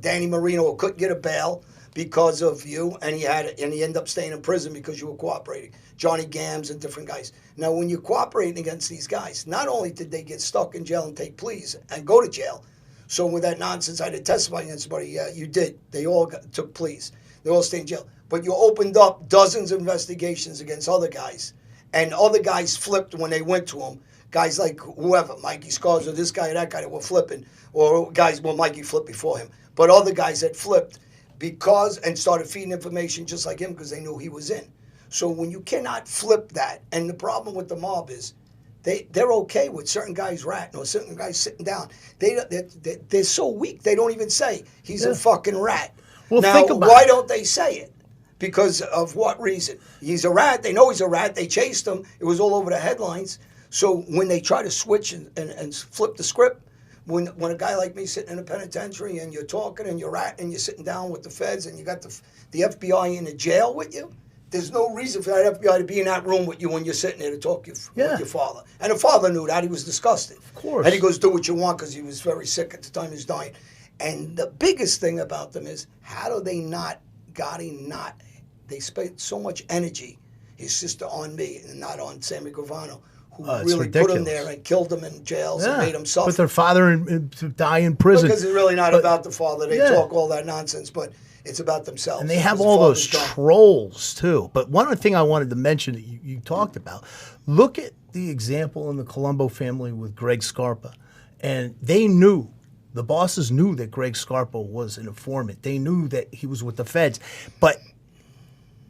Danny Marino, who couldn't get a bail because of you, and he ended up staying in prison because you were cooperating. Johnny Gams and different guys. Now, when you're cooperating against these guys, not only did they get stuck in jail and take pleas and go to jail, so with that nonsense, I did testify against somebody. Yeah, you did. They all took pleas. They all stayed in jail. But you opened up dozens of investigations against other guys, and other guys flipped when they went to them. Guys like whoever, Mikey Scars or this guy or that guy that were flipping, or guys, well, Mikey flipped before him, but other guys that flipped and started feeding information just like him because they knew he was in. So when you cannot flip that, and the problem with the mob is they're okay with certain guys ratting or certain guys sitting down. They're so weak, they don't even say, he's a fucking rat. Well, now, think about why it. don't they say it? Because of what reason? He's a rat. They know he's a rat. They chased him. It was all over the headlines. So when they try to switch and flip the script, when a guy like me sitting in a penitentiary and you're talking and you're sitting down with the feds and you got the FBI in the jail with you, there's no reason for that FBI to be in that room with you when you're sitting there to talk with your father. And the father knew that. He was disgusted. Of course. And he goes, do what you want, because he was very sick at the time he was dying. And the biggest thing about them is, how do they not, Gotti not, they spent so much energy, his sister on me and not on Sammy Gravano, who really put him there and killed him in jails and made him suffer. Put their father to die in prison. Because it's really not about the father. They talk all that nonsense, but it's about themselves. And they have all those trolls, too. But one other thing I wanted to mention that you talked about, look at the example in the Colombo family with Greg Scarpa. And they knew, the bosses knew that Greg Scarpa was an informant. They knew that he was with the feds. But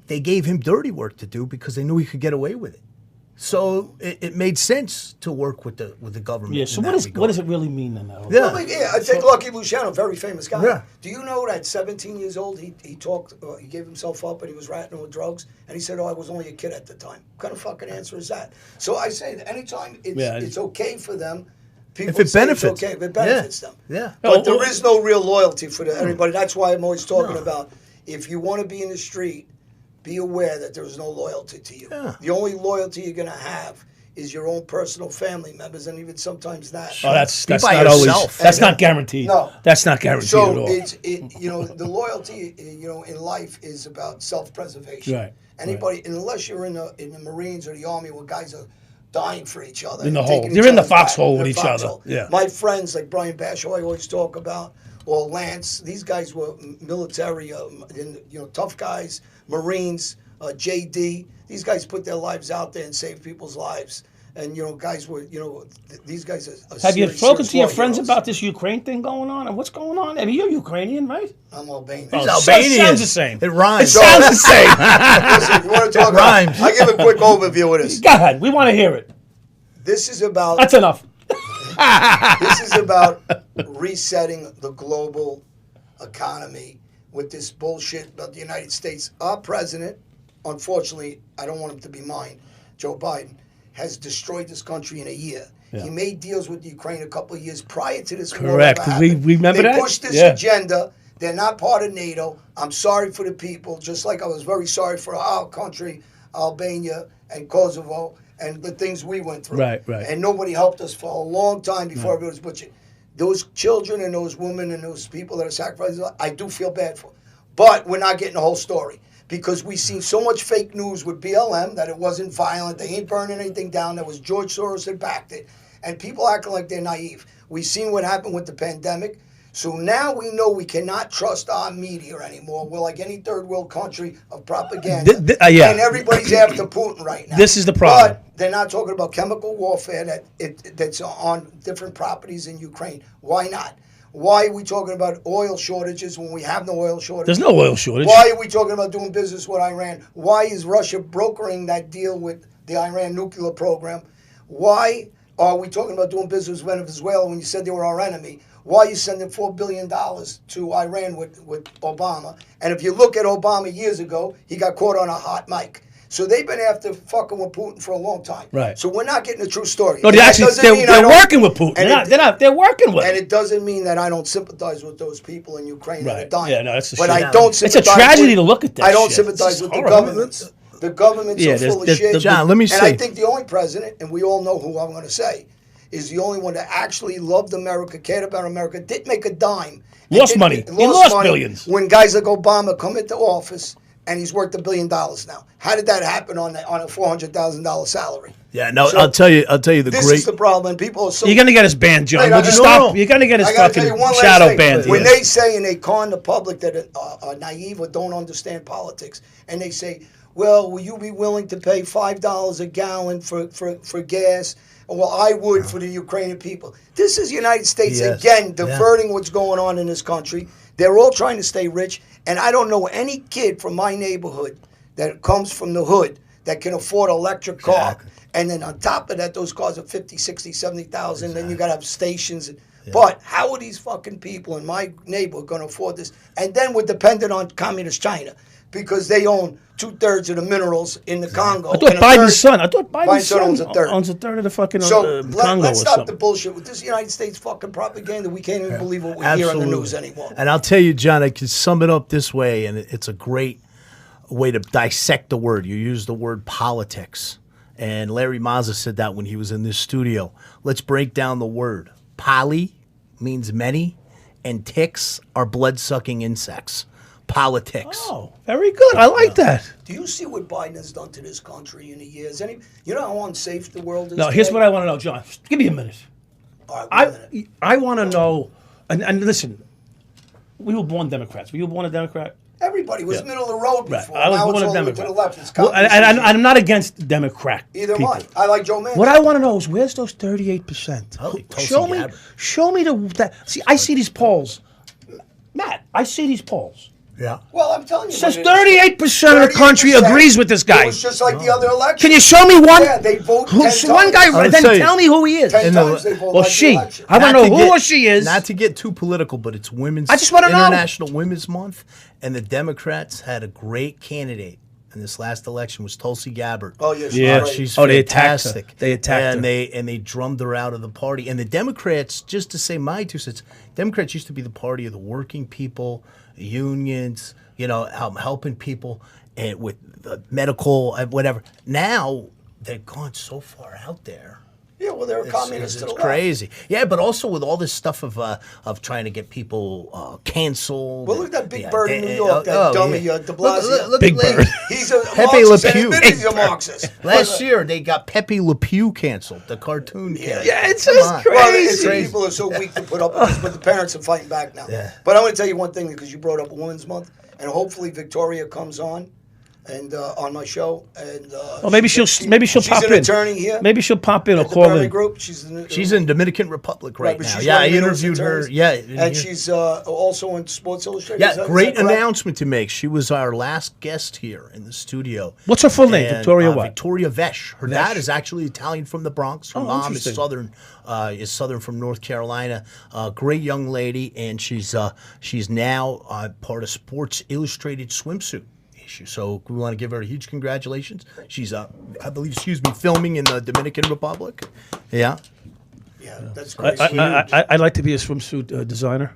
they gave him dirty work to do because they knew he could get away with it. So it made sense to work with the government. Yeah. So what does it really mean then? Yeah. Well, I take Lucky Luciano, very famous guy. Yeah. Do you know that 17 years old, he talked, he gave himself up and he was ratting with drugs, and he said, "Oh, I was only a kid at the time." What kind of fucking answer is that? So I say that anytime it's okay for them. People if it benefits, it's okay if it benefits them. Yeah. But there is no real loyalty for anybody. That's why I'm always talking about, if you want to be in the street, be aware that there's no loyalty to you. Yeah. The only loyalty you're going to have is your own personal family members, and even sometimes that. Oh, that's by not yourself. always. That's not guaranteed. No, that's not guaranteed so at all. The loyalty, in life is about self-preservation. Right. Anybody, unless you're in the Marines or the Army, where guys are dying for each other. In the and hole. taking They're each in the other's back, foxhole with in each the other. foxhole. Yeah. My friends like Brian Basho, I always talk about, or Lance. These guys were military, tough guys, Marines, JD. These guys put their lives out there and saved people's lives. And, guys were, these guys are Have you spoken to your friends heroes. about this Ukraine thing going on? And what's going on? I mean, you're Ukrainian, right? I'm Albanian. He's Oh, Albanian. sounds the same. It rhymes. It sounds the same. Listen, you want to talk about, rhymes. I give a quick overview of this. Go ahead. We want to hear it. This is about That's enough. This is about resetting the global economy with this bullshit about the United States. Our president, unfortunately, I don't want him to be mine, Joe Biden, has destroyed this country in a year. Yeah. He made deals with Ukraine a couple of years prior to this Correct. war. We remember they that? pushed this Yeah. agenda. They're not part of NATO. I'm sorry for the people, just like I was very sorry for our country, Albania and Kosovo, and the things we went through. Right. And nobody helped us for a long time before everybody was butchered. Those children and those women and those people that are sacrificing, I do feel bad for. But we're not getting the whole story, because we've seen so much fake news with BLM that it wasn't violent. They ain't burning anything down. That was George Soros that backed it. And people acting like they're naive. We've seen what happened with the pandemic. So now we know we cannot trust our media anymore. We're like any third world country of propaganda. Yeah. And everybody's after Putin right now. This is the problem. But they're not talking about chemical warfare that's on different properties in Ukraine. Why not? Why are we talking about oil shortages when we have no oil shortage? There's no oil shortage. Why are we talking about doing business with Iran? Why is Russia brokering that deal with the Iran nuclear program? Why are we talking about doing business with Venezuela when you said they were our enemy? Why are you sending $4 billion to Iran with Obama? And if you look at Obama years ago, he got caught on a hot mic. So they've been after fucking with Putin for a long time. Right. So we're not getting the true story. No, they're working with Putin. They're working with him. And it doesn't mean that I don't sympathize with those people in Ukraine that are dying. Yeah, no, that's a But shit. I don't sympathize. It's a tragedy to look at that I don't shit. sympathize with the horrible. governments. The governments are full of shit. John, let me And say. I think the only president, and we all know who I'm going to say, is the only one that actually loved America, cared about America, didn't make a dime. Lost money. He lost billions. When guys like Obama come into office, and he's worth $1 billion now. How did that happen on a $400,000 salary? Yeah, no, So, I'll tell you the This great. is the problem, and people are so. You're going to get his banned, John. Wait, Would you no, stop? no. You're going to get his I gotta fucking tell you one last shadow thing. banned. When yeah. they say and they con the public that are naive or don't understand politics, and they say, well, will you be willing to pay $5 a gallon for gas? Well, I would for the Ukrainian people. This is the United States, Yes. again, diverting what's going on in this country. They're all trying to stay rich, and I don't know any kid from my neighborhood that comes from the hood that can afford an electric car. Exactly. And then on top of that, those cars are 50, 60, 70,000. Then you got to have stations. But how are these fucking people in my neighborhood going to afford this? And then we're dependent on communist China. because they own 2/3 of the minerals in the Congo. I thought and Biden's son. I thought Biden's son owns a third. owns a third of the fucking So Congo let's or stop something. the bullshit with this United States fucking propaganda. We can't even believe what we hear on the news anymore. And I'll tell you, John, I can sum it up this way, and it's a great way to dissect the word. You use the word politics. And Larry Mazza said that when he was in this studio. Let's break down the word. Poly means many, and ticks are blood-sucking insects. Politics. Oh, very good. I like that. Do you see what Biden has done to this country in a year? You know how unsafe the world is? No, here's what I want to know, John. Give me a minute. All right, one minute. I want to know, and listen, we were born Democrats. Were you born a Democrat? Everybody was middle of the road Right. before. I was Now born it's a all the way Democrat. to the left. It's Well, and communism. I'm not against Democrat Either people. one. I like Joe Manchin. What I want to know is where's those 38%? Oh, Tulsi Show me, Gabbard. show me that. See, I see these polls, Matt. I see these polls. Yeah. Well, I'm telling you. It says what it is. 38% of the country 38%. agrees with this guy. It was just like the other election. Can you show me one? Yeah, they vote 10 one guy, times. then tell you. tell me who he is. 10 In the- times they vote Or like the she. election. I want to know Not to who get- or she is. Not to get too political, but it's Women's I just wanna know. International Women's Month, and the Democrats had a great candidate in this last election was Tulsi Gabbard. Oh, yeah, she's Yeah. great. She's Oh, they attacked her. fantastic. They attacked and her. they drummed her out of the party. And the Democrats, just to say my 2 cents, Democrats used to be the party of the working people, unions, helping people and with medical whatever. Now they've gone so far out there. Yeah, well, they're a communist to the It's left. crazy. Yeah, but also with all this stuff of trying to get people canceled. Well, look at that big Yeah, bird in New York, that dummy, de Blasio. Look, Big bird. He's a Pepe Le Marxist. and Pew. admitted he's a Marxist. Last year they got Pepe Le Pew canceled, the cartoon character. Yeah, it's Come just on. crazy. Well, it's the people are so weak to put up with this, but the parents are fighting back now. Yeah. But I want to tell you one thing because you brought up Women's Month, and hopefully Victoria comes on and on my show, and Well, maybe she'll she's pop in. an attorney here. Maybe she'll pop in or at the call Berman in. Group. She's in Dominican Republic right but now. she's Yeah, one I of the interviewed her. attorneys. Yeah, and she's also in Sports Illustrated. yeah, Is that great correct? announcement to make. She was our last guest here in the studio. What's her full name? And, Victoria what? Victoria Vesh. Her dad is actually Italian from the Bronx. Her Oh, mom is interesting. southern from North Carolina. Great young lady, and she's now part of Sports Illustrated swimsuit issue. So we want to give her a huge congratulations. She's I believe, filming in the Dominican Republic. Yeah. Yeah, that's great. I'd like to be a swimsuit designer.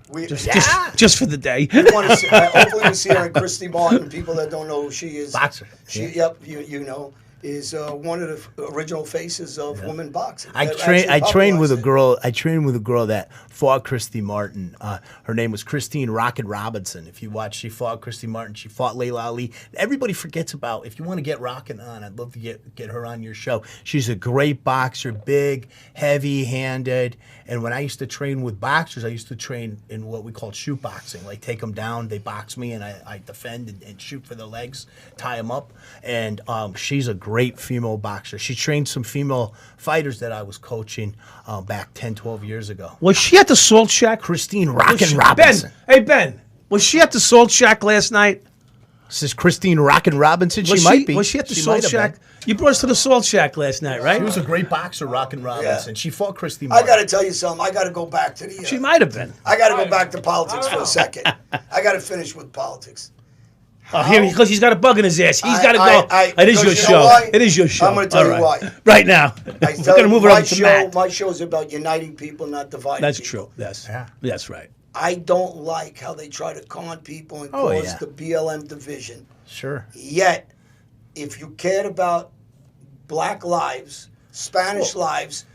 Just for the day. Hopefully we see her in Christy Martin. People that don't know who she is. Boxer. Yep, you know, is one of the original faces of women boxing. I that trained actually with a popularized it. girl. I trained with a girl that fought Christy Martin. Her name was Christine Rocket Robinson. If you watch, she fought Christy Martin. She fought Layla Ali. Everybody forgets about. If you want to get Rockin' on, I'd love to get her on your show. She's a great boxer, big, heavy-handed. And when I used to train with boxers, I used to train in what we call shoot boxing. Like take them down, they box me, and I defend and shoot for their legs, tie them up. And she's a great female boxer. She trained some female fighters that I was coaching back 10, 12 years ago. Was she at the Salt Shack? Christine Rockin' Robinson. Ben, hey Ben, was she at the Salt Shack last night? This is Christine Rockin' Robinson. Was She might be. Was she at the She Salt might have Shack? been. You brought us to the Salt Shack last night, right? She was a great boxer, Rockin' Robinson. Yeah. She fought Christy I Martin. got to tell you something. I got to go back to the. She might have been. I got to go back to politics for a second. I got to finish with politics. Oh, here, because he's got a bug in his ass. He's got to go. I- It is your because you know show. why? It is your show. I'm gonna tell All you right. why. Right now. I We're tell going to you, move it over to Matt. my show is about uniting people, not dividing. That's people. true. Yes. Yeah. That's right. I don't like how they try to con people and Oh, cause yeah. the BLM division. Sure. Yet, if you cared about black lives, Spanish lives,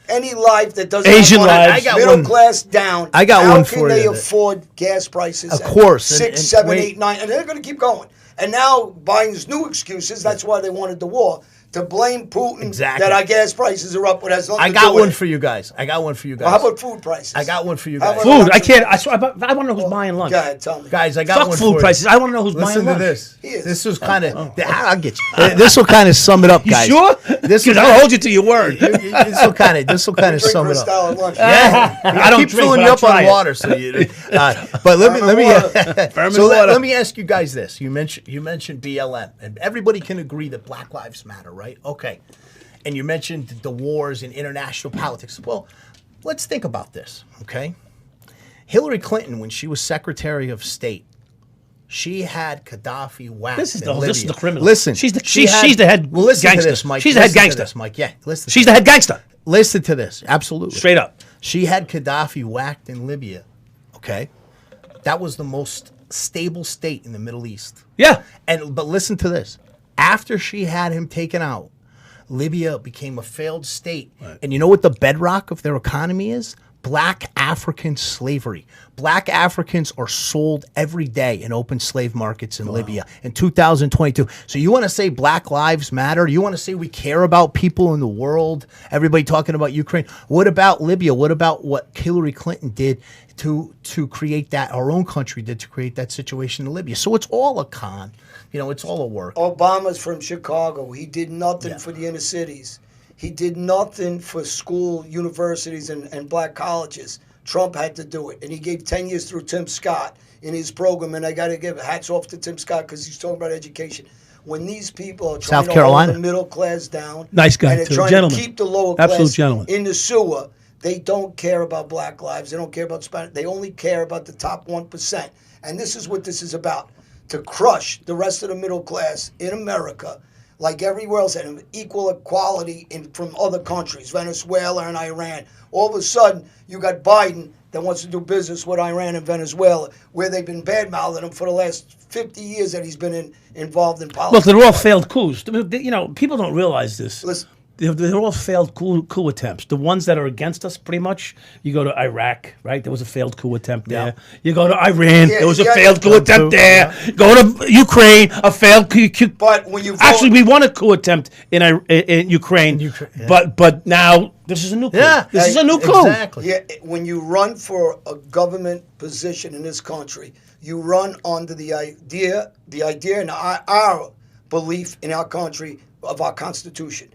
any life that doesn't Asian have money, lives. I got middle one- class down, I got how one can for they you. afford gas prices? Of at course, and- 6, and 7, wait. 8, 9, and they're going to keep going. And now Biden's new excuses. That's why they wanted the war. To blame Putin Exactly. that our gas prices are up, but has nothing I to got do with one it. for you guys. I got one for you guys. Well, how about food prices? I got one for you How guys. about- Food. I can't. I want to know who's buying lunch. Go ahead, tell me. Guys, I got Fuck one food for prices. you. I want to know who's Listen buying to lunch. this. He is. This was kind of. I'll get you. This will kind of sum it up, You guys. sure? This Because I'll hold you to your word. This will kind of Drink sum it up. Cristal at lunch. Yeah, I don't keep drink, filling but you I'll up on try it. water. So you, but let me Vermin so water. let me ask you guys this. You mentioned BLM, and everybody can agree that Black Lives Matter, right? Okay, and you mentioned the wars in international politics. Well, let's think about this, okay? Hillary Clinton, when she was Secretary of State, She had Gaddafi whacked. This is in the Libya. this is the criminal. Listen, she's the she had- she's the head well, listen gangster. to this, Mike. She's the head Listen to gangster. this, Mike. Yeah, listen. She's the head gangster. Listen to this. Absolutely. Straight up. She had Gaddafi whacked in Libya. Okay, that was the most stable state in the Middle East. Yeah. But listen to this. After she had him taken out, Libya became a failed state. Right. And you know what the bedrock of their economy is? Black African slavery. Black Africans are sold every day in open slave markets in Libya in 2022. So you want to say Black Lives Matter? You want to say we care about people in the world? Everybody talking about Ukraine. What about Libya? What about what Hillary Clinton did to create that, our own country did to create that situation in Libya? So it's all a con. You know, it's all a work. Obama's from Chicago. He did nothing for the inner cities. He did nothing for school, universities, and black colleges. Trump had to do it. And he gave 10 years through Tim Scott in his program. And I got to give hats off to Tim Scott because he's talking about education. When these people are trying South to Carolina. hold the middle class down, Nice guy, and they're too. trying Gentleman. to keep the lower Absolute class gentleman. in the sewer, they don't care about black lives. They don't care about Spanish. They only care about the top 1%. And this is what this is about, to crush the rest of the middle class in America, like everywhere else, and equal equality from other countries, Venezuela and Iran. All of a sudden, you got Biden that wants to do business with Iran and Venezuela, where they've been bad-mouthing him for the last 50 years that he's been involved in politics. Look, they're all failed coups. You know, people don't realize this. Listen. They're all failed coup attempts. The ones that are against us, pretty much. You go to Iraq, right? There was a failed coup attempt there. Yeah. You go to Iran, there was a failed coup yeah. attempt there. Go to Ukraine, a failed coup. But when you vote, Actually, we won a coup attempt in Ukraine, yeah. but now this is a new coup. Yeah. This is a new coup. Exactly. yeah, when you run for a government position in this country, you run under the idea and our belief in our country of our Constitution.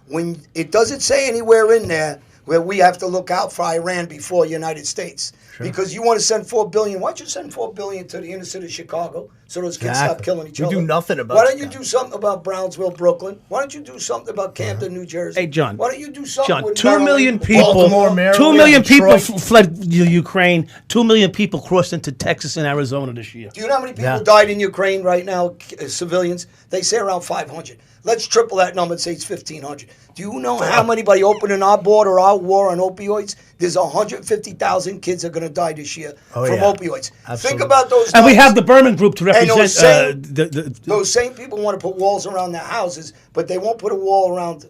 When it doesn't say anywhere in there where we have to look out for Iran before the United States. Sure. Because you want to send $4 billion. Why don't you send $4 billion to the inner city of Chicago so those kids stop killing each other? We do nothing about Why don't you Chicago. do something about Brownsville, Brooklyn? Why don't you do something about Camden, New Jersey? Hey, John. Why don't you do something John, with 2 million Maryland, people. Baltimore, Maryland, 2 million people Detroit. fled Ukraine. 2 million people crossed into Texas and Arizona this year. Do you know how many people died in Ukraine right now, civilians? They say around 500. Let's triple that number and say it's 1,500. Do you know how many by opening our border, our war on opioids? There's 150,000 kids that are going to die this year from opioids. Absolutely. Think about those And we numbers. have the Berman Group to And represent those same people want to put walls around their houses, but they won't put a wall around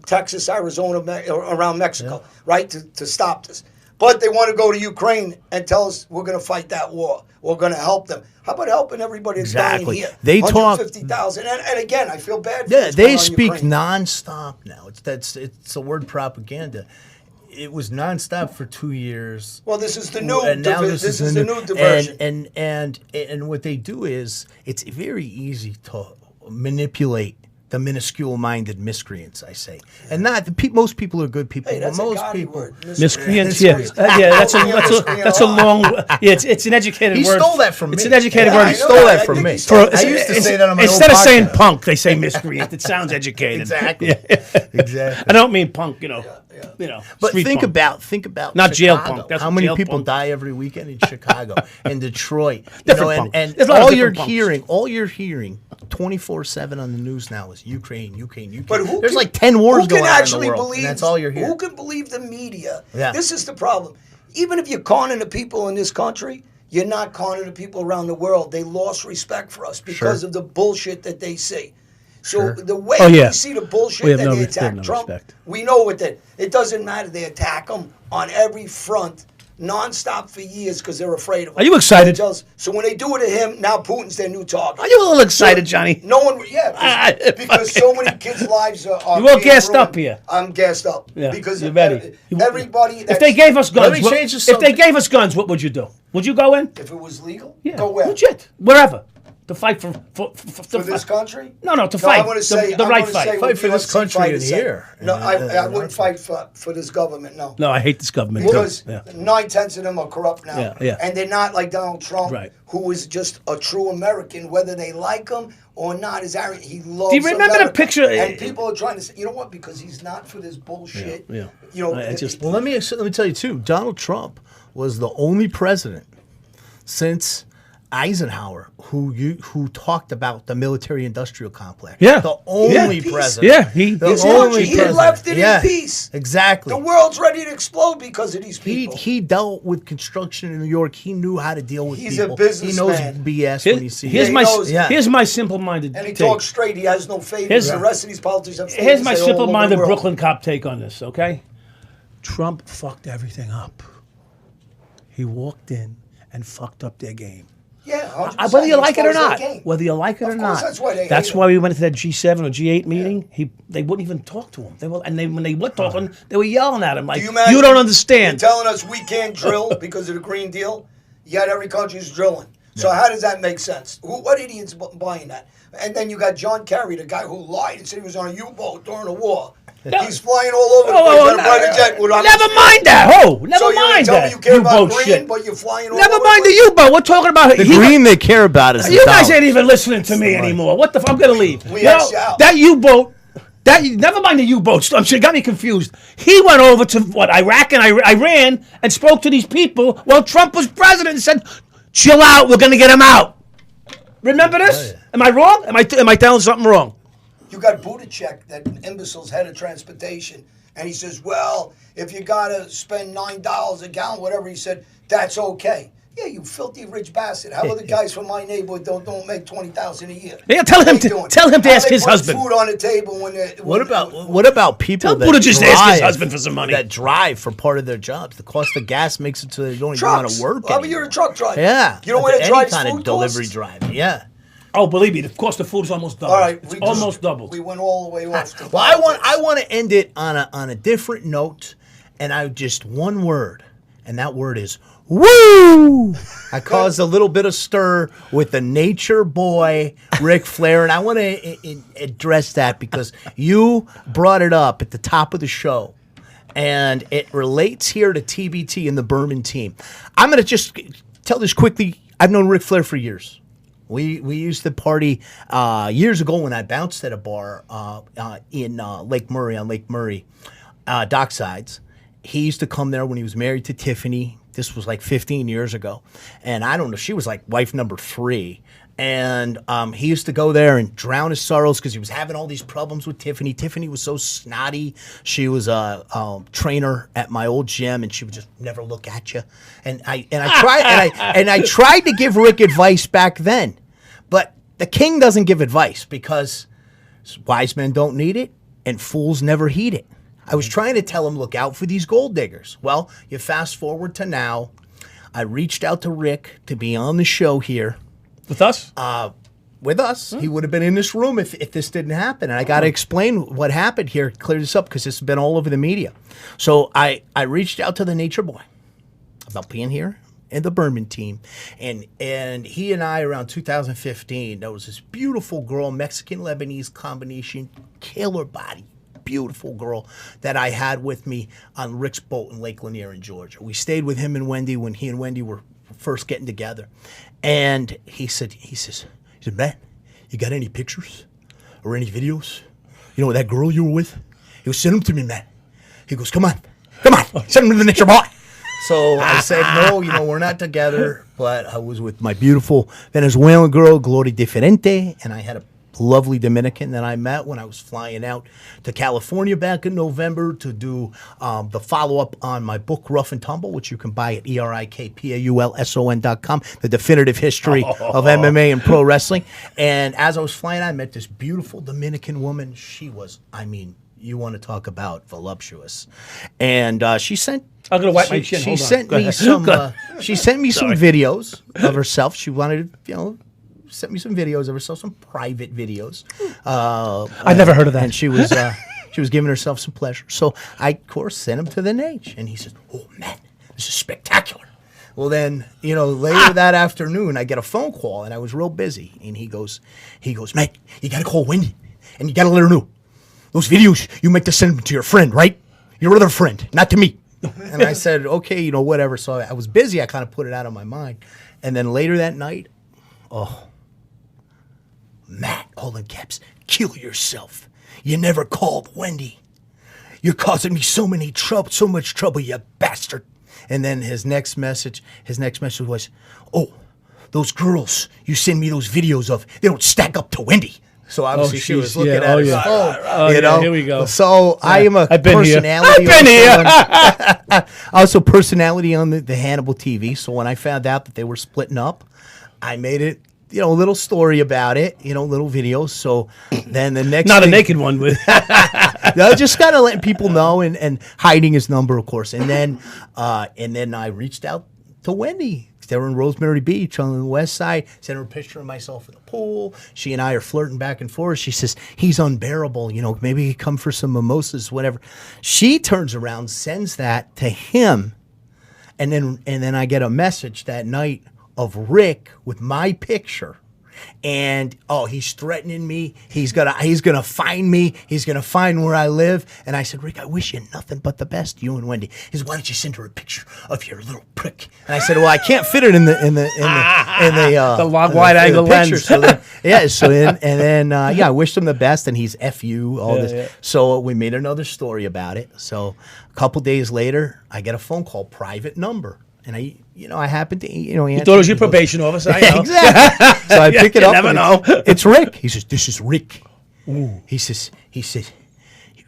Texas, Arizona, around Mexico, right, to stop this. But they want to go to Ukraine and tell us we're going to fight that war. We're going to help them. How about helping everybody that's dying Exactly. here? They talk- 150,000. And again, I feel bad for Yeah, what's they going on in speak Ukraine. nonstop now. It's the word propaganda. It was nonstop for 2 years. Well, this is the new. And now this is the new diversion. And what they do is it's very easy to manipulate the minuscule-minded miscreants, I say, and not most people are good people. Hey, but that's a most Gotti people. word. miscreants. Yeah, that's a long. Yeah, it's an educated He word. stole that from me. It's an educated Yeah, word. I He know stole that. that from I think me. he stole that. I used to say that on my Instead old of saying podcast. punk, they say miscreant. It sounds educated. Exactly. Yeah. Exactly. I don't mean punk. You know. But street think punk. about Not jail Chicago. punk. That's how what many jail people punk. die every weekend in Chicago, in Detroit. Different punks. And There's a lot of all different you're punks. all you're hearing 24/7 on the news now is Ukraine. But who There's can, like 10 wars going who can on in actually the world, believe, and that's all you're hearing. Who can believe the media? Yeah. This is the problem. Even if you're conning the people in this country, you're not conning the people around the world. They lost respect for us because of the bullshit that they see. So the way we see the bullshit We have that no they respect, attack no Trump, respect. we know what that. It doesn't matter. They attack him on every front, nonstop for years because they're afraid of him. Are you excited? So when they do it to him, now Putin's their new target. Are you a little excited, Johnny? No one, because so many kids' lives are You all being gassed ruined. up here. I'm gassed up. Yeah, Because you're ready. everybody. If they gave us guns, Let me change the if they subject. gave us guns, what would you do? Would you go in? If it was legal, Yeah, go where? legit, wherever, to fight for For this country? No, to No, fight. I want to say the I right wanna fight. say Fight what for this UFC country fighters in say. here. No, And, I wouldn't fight for this government. No. No, I hate this government Because too. Yeah. 9/10 of them are corrupt now, Yeah. and they're not like Donald Trump, Right. who is just a true American, whether they like him or not. Is arrogant. He loves. Do you remember the America. picture- And people are trying to say, you know what? Because he's not for this bullshit. Yeah. You know, I just- Well, let me tell you too. Donald Trump was the only president since Eisenhower, who talked about the military-industrial complex. Yeah. The only Yeah. president. Yeah, he left it in peace. Exactly. The world's ready to explode because of these people. He dealt with construction in New York. He knew how to deal with He's people. a businessman. He knows BS when he sees Here's it. here's my simple-minded and he take. talks straight. He has no favors. The rest of these politicians have Here's my favors all over simple-minded the world. Brooklyn cop take on this, okay? Trump fucked everything up. He walked in and fucked up their game. Yeah, 100%. Whether you like it or Exposed not, their game. whether you like it or Of course, not, that's why they hate that's him. why we went to that G7 or G8 meeting. They wouldn't even talk to him. When they were talking, they were yelling at him like, Do you imagine "You don't you're understand." telling us we can't drill because of the Green Deal, yet every country's drilling. So how does that make sense? What idiot's buying that? And then you got John Kerry, the guy who lied and said he was on a U-boat during the war. He's flying all over the place. Got a private jet with Never mind that. Never so mind tell me that. you care about U-boat green, shit. but you're flying all Never over mind the the U-boat. We're talking about The green they care about is the You guys dollar. ain't even listening to me anymore. What the fuck? I'm gonna leave. We asked you out. That U-boat. Never mind the U-boat. I'm sure it got me confused. He went over to Iraq and Iran and spoke to these people while Trump was president and said, "Chill out. We're gonna get him out." Remember this? Am I wrong? Am I telling something wrong? You got Buttigieg, that imbecile's head of transportation, and he says, well, if you got to spend $9 a gallon, whatever, he said, that's okay. Yeah, you filthy rich bastard. How other guys from my neighborhood don't make $20,000 a year? Yeah, tell him to ask his put husband. Food on the table when they. What about people Tell that Buddha just ask his drive- husband for some money. that drive for part of their jobs? The cost of gas makes it so they don't even want trucks? to work Well, anymore. you're a truck driver. Yeah. You know what it Any drives kind of food delivery costs? drive. Yeah. Oh, believe me, the cost of food is almost doubled. All right, It's almost doubled. We went all the way off. To Well, I politics. want to end it on a different note, and I just one word, and that word is woo. I caused a little bit of stir with the nature boy Ric Flair, and I want to address that because you brought it up at the top of the show, and it relates here to TBT and the Berman team. I'm going to just tell this quickly. I've known Ric Flair for years. We used to party years ago when I bounced at a bar in Lake Murray, on Lake Murray, Docksides. He used to come there when he was married to Tiffany. This was like 15 years ago. And I don't know, she was like wife number 3. And he used to go there and drown his sorrows because he was having all these problems with Tiffany. Tiffany was so snotty. She was a trainer at my old gym, and she would just never look at you. And I tried to give Rick advice back then, but the king doesn't give advice because wise men don't need it and fools never heed it. I was trying to tell him, look out for these gold diggers. Well, you fast forward to now. I reached out to Rick to be on the show here. With us? With us. He would have been in this room if this didn't happen. And I got to explain what happened here, clear this up, because this has been all over the media. So I reached out to the Nature Boy about being here and the Berman team. And he and I, around 2015, there was this beautiful girl, Mexican-Lebanese combination, killer body, beautiful girl that I had with me on Rick's boat in Lake Lanier in Georgia. We stayed with him and Wendy when he and Wendy were first getting together. And he said, man, you got any pictures or any videos? You know that girl you were with? He goes, send them to me, man. He goes, come on, send them to the Nature Boy. So I said, no, we're not together, but I was with my beautiful Venezuelan girl, Gloria Diferente, and I had a lovely Dominican that I met when I was flying out to California back in November to do the follow-up on my book, Rough and Tumble, which you can buy at erikpaulson.com, the definitive history of MMA and pro wrestling. And as I was flying, I met this beautiful Dominican woman. She was, you want to talk about voluptuous. And she sent... I'm gonna wipe my chin. She sent me some videos of herself. She wanted to, sent me some videos of herself, some private videos. I never heard of that. And she was giving herself some pleasure. So I, of course, sent him to the Nage, and he said, "Oh man, this is spectacular." Well, then later that afternoon, I get a phone call, and I was real busy, and he goes, "Man, you got to call Wendy, and you got to let her know those videos. You meant to send them to your friend, right? Your other friend, not to me." And I said, "Okay, whatever." So I was busy. I kind of put it out of my mind, and then later that night, Matt, all in caps, kill yourself. You never called Wendy. You're causing me so much trouble, you bastard. And then his next message was, "Oh, those girls you send me those videos of, they don't stack up to Wendy. So obviously she was looking at her phone. You know? Here we go. So I am a I've been personality. Here. I've been here. Also personality on the Hannibal TV. So when I found out that they were splitting up, I made it, a little story about it, little videos. So then the next Not a naked one with. No, just kind of letting people know and hiding his number, of course. And then I reached out to Wendy. They were in Rosemary Beach on the west side. Sent her a picture of myself in the pool. She and I are flirting back and forth. She says, he's unbearable. Maybe he come for some mimosas, whatever. She turns around, sends that to him. And then I get a message that night of Rick with my picture. And he's threatening me. He's gonna find me. He's gonna find where I live. And I said, Rick, I wish you nothing but the best, you and Wendy. He said, why don't you send her a picture of your little prick? And I said, well, I can't fit it in the long wide angle lens. So then, I wished him the best, and he's F you, all this. Yeah. So we made another story about it. So a couple days later, I get a phone call, private number. And I happened to, answer. You thought it was your probation officer. I know. Exactly. So I pick it up. You never know. It's Rick. He says, this is Rick. Ooh. He said, you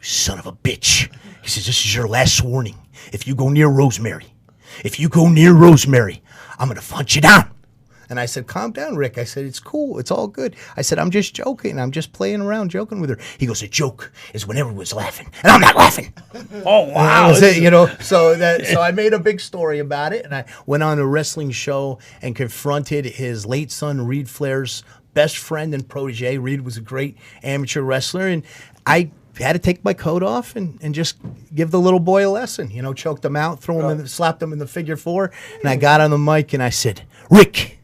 son of a bitch. He says, this is your last warning. If you go near Rosemary, I'm going to hunt you down. And I said, calm down, Rick. I said, it's cool. It's all good. I said, I'm just joking. I'm just playing around, joking with her. He goes, a joke is when everyone's laughing, and I'm not laughing. Oh, wow. So I made a big story about it, and I went on a wrestling show and confronted his late son, Reed Flair's best friend and protege. Reed was a great amateur wrestler, and I had to take my coat off and just give the little boy a lesson. Choked him out, slapped him in the figure four, and I got on the mic and I said, Rick,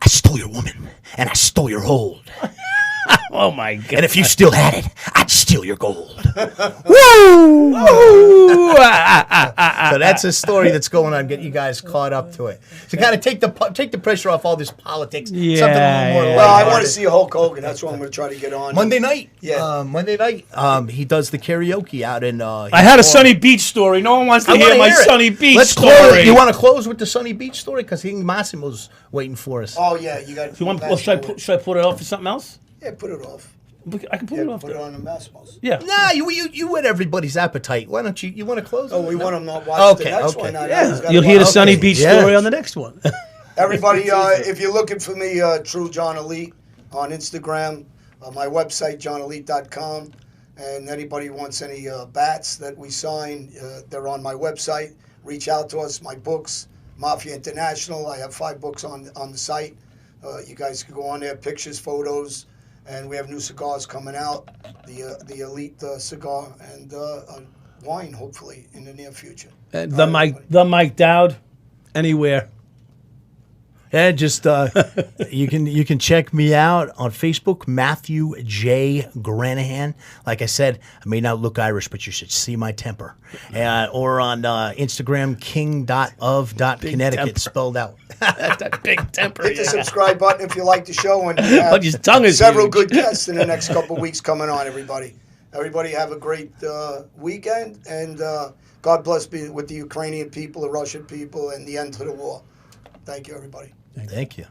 I stole your woman, and I stole your hold. Oh, my God. And if you still had it, I'd steal your gold. Woo! Woo! So that's a story that's going on. Get you guys caught up to it. So kind of take the pressure off all this politics. Yeah, something a little more Well, I want to see Hulk Hogan. That's what I'm going to try to get on. Monday night. Yeah. Monday night. He does the karaoke out in... I had a Sunny Beach story. No one wants to hear my Sunny Beach story. Close. You want to close with the Sunny Beach story? Because Massimo's waiting for us. Oh, yeah. You got. Should I put it off for something else? Yeah, put it off. I can put it off. Put it on the Massimo's. Yeah. Nah, you whet everybody's appetite. Why don't you want to close? Oh, we want them not watch the next one. Yeah. You'll hear the Sunny Beach story on the next one. Everybody, if you're looking for me, True John Alite on Instagram, my website, johnalite.com, and anybody who wants any bats that we sign, they're on my website. Reach out to us. My books, Mafia International. I have 5 books on the site. You guys can go on there, pictures, photos, and we have new cigars coming out, the Elite cigar and wine, hopefully, in the near future. The Mike Dowd, anywhere. Yeah, just you can check me out on Facebook, Matthew J. Granahan. Like I said, I may not look Irish, but you should see my temper. Or on Instagram, king.of.connecticut, spelled out. That big temper. Hit the subscribe button if you like the show, and we have his tongue is several huge. good guests in the next couple of weeks coming on, everybody. Everybody have a great weekend, and God bless be with the Ukrainian people, the Russian people, and the end to the war. Thank you, everybody. Thank you.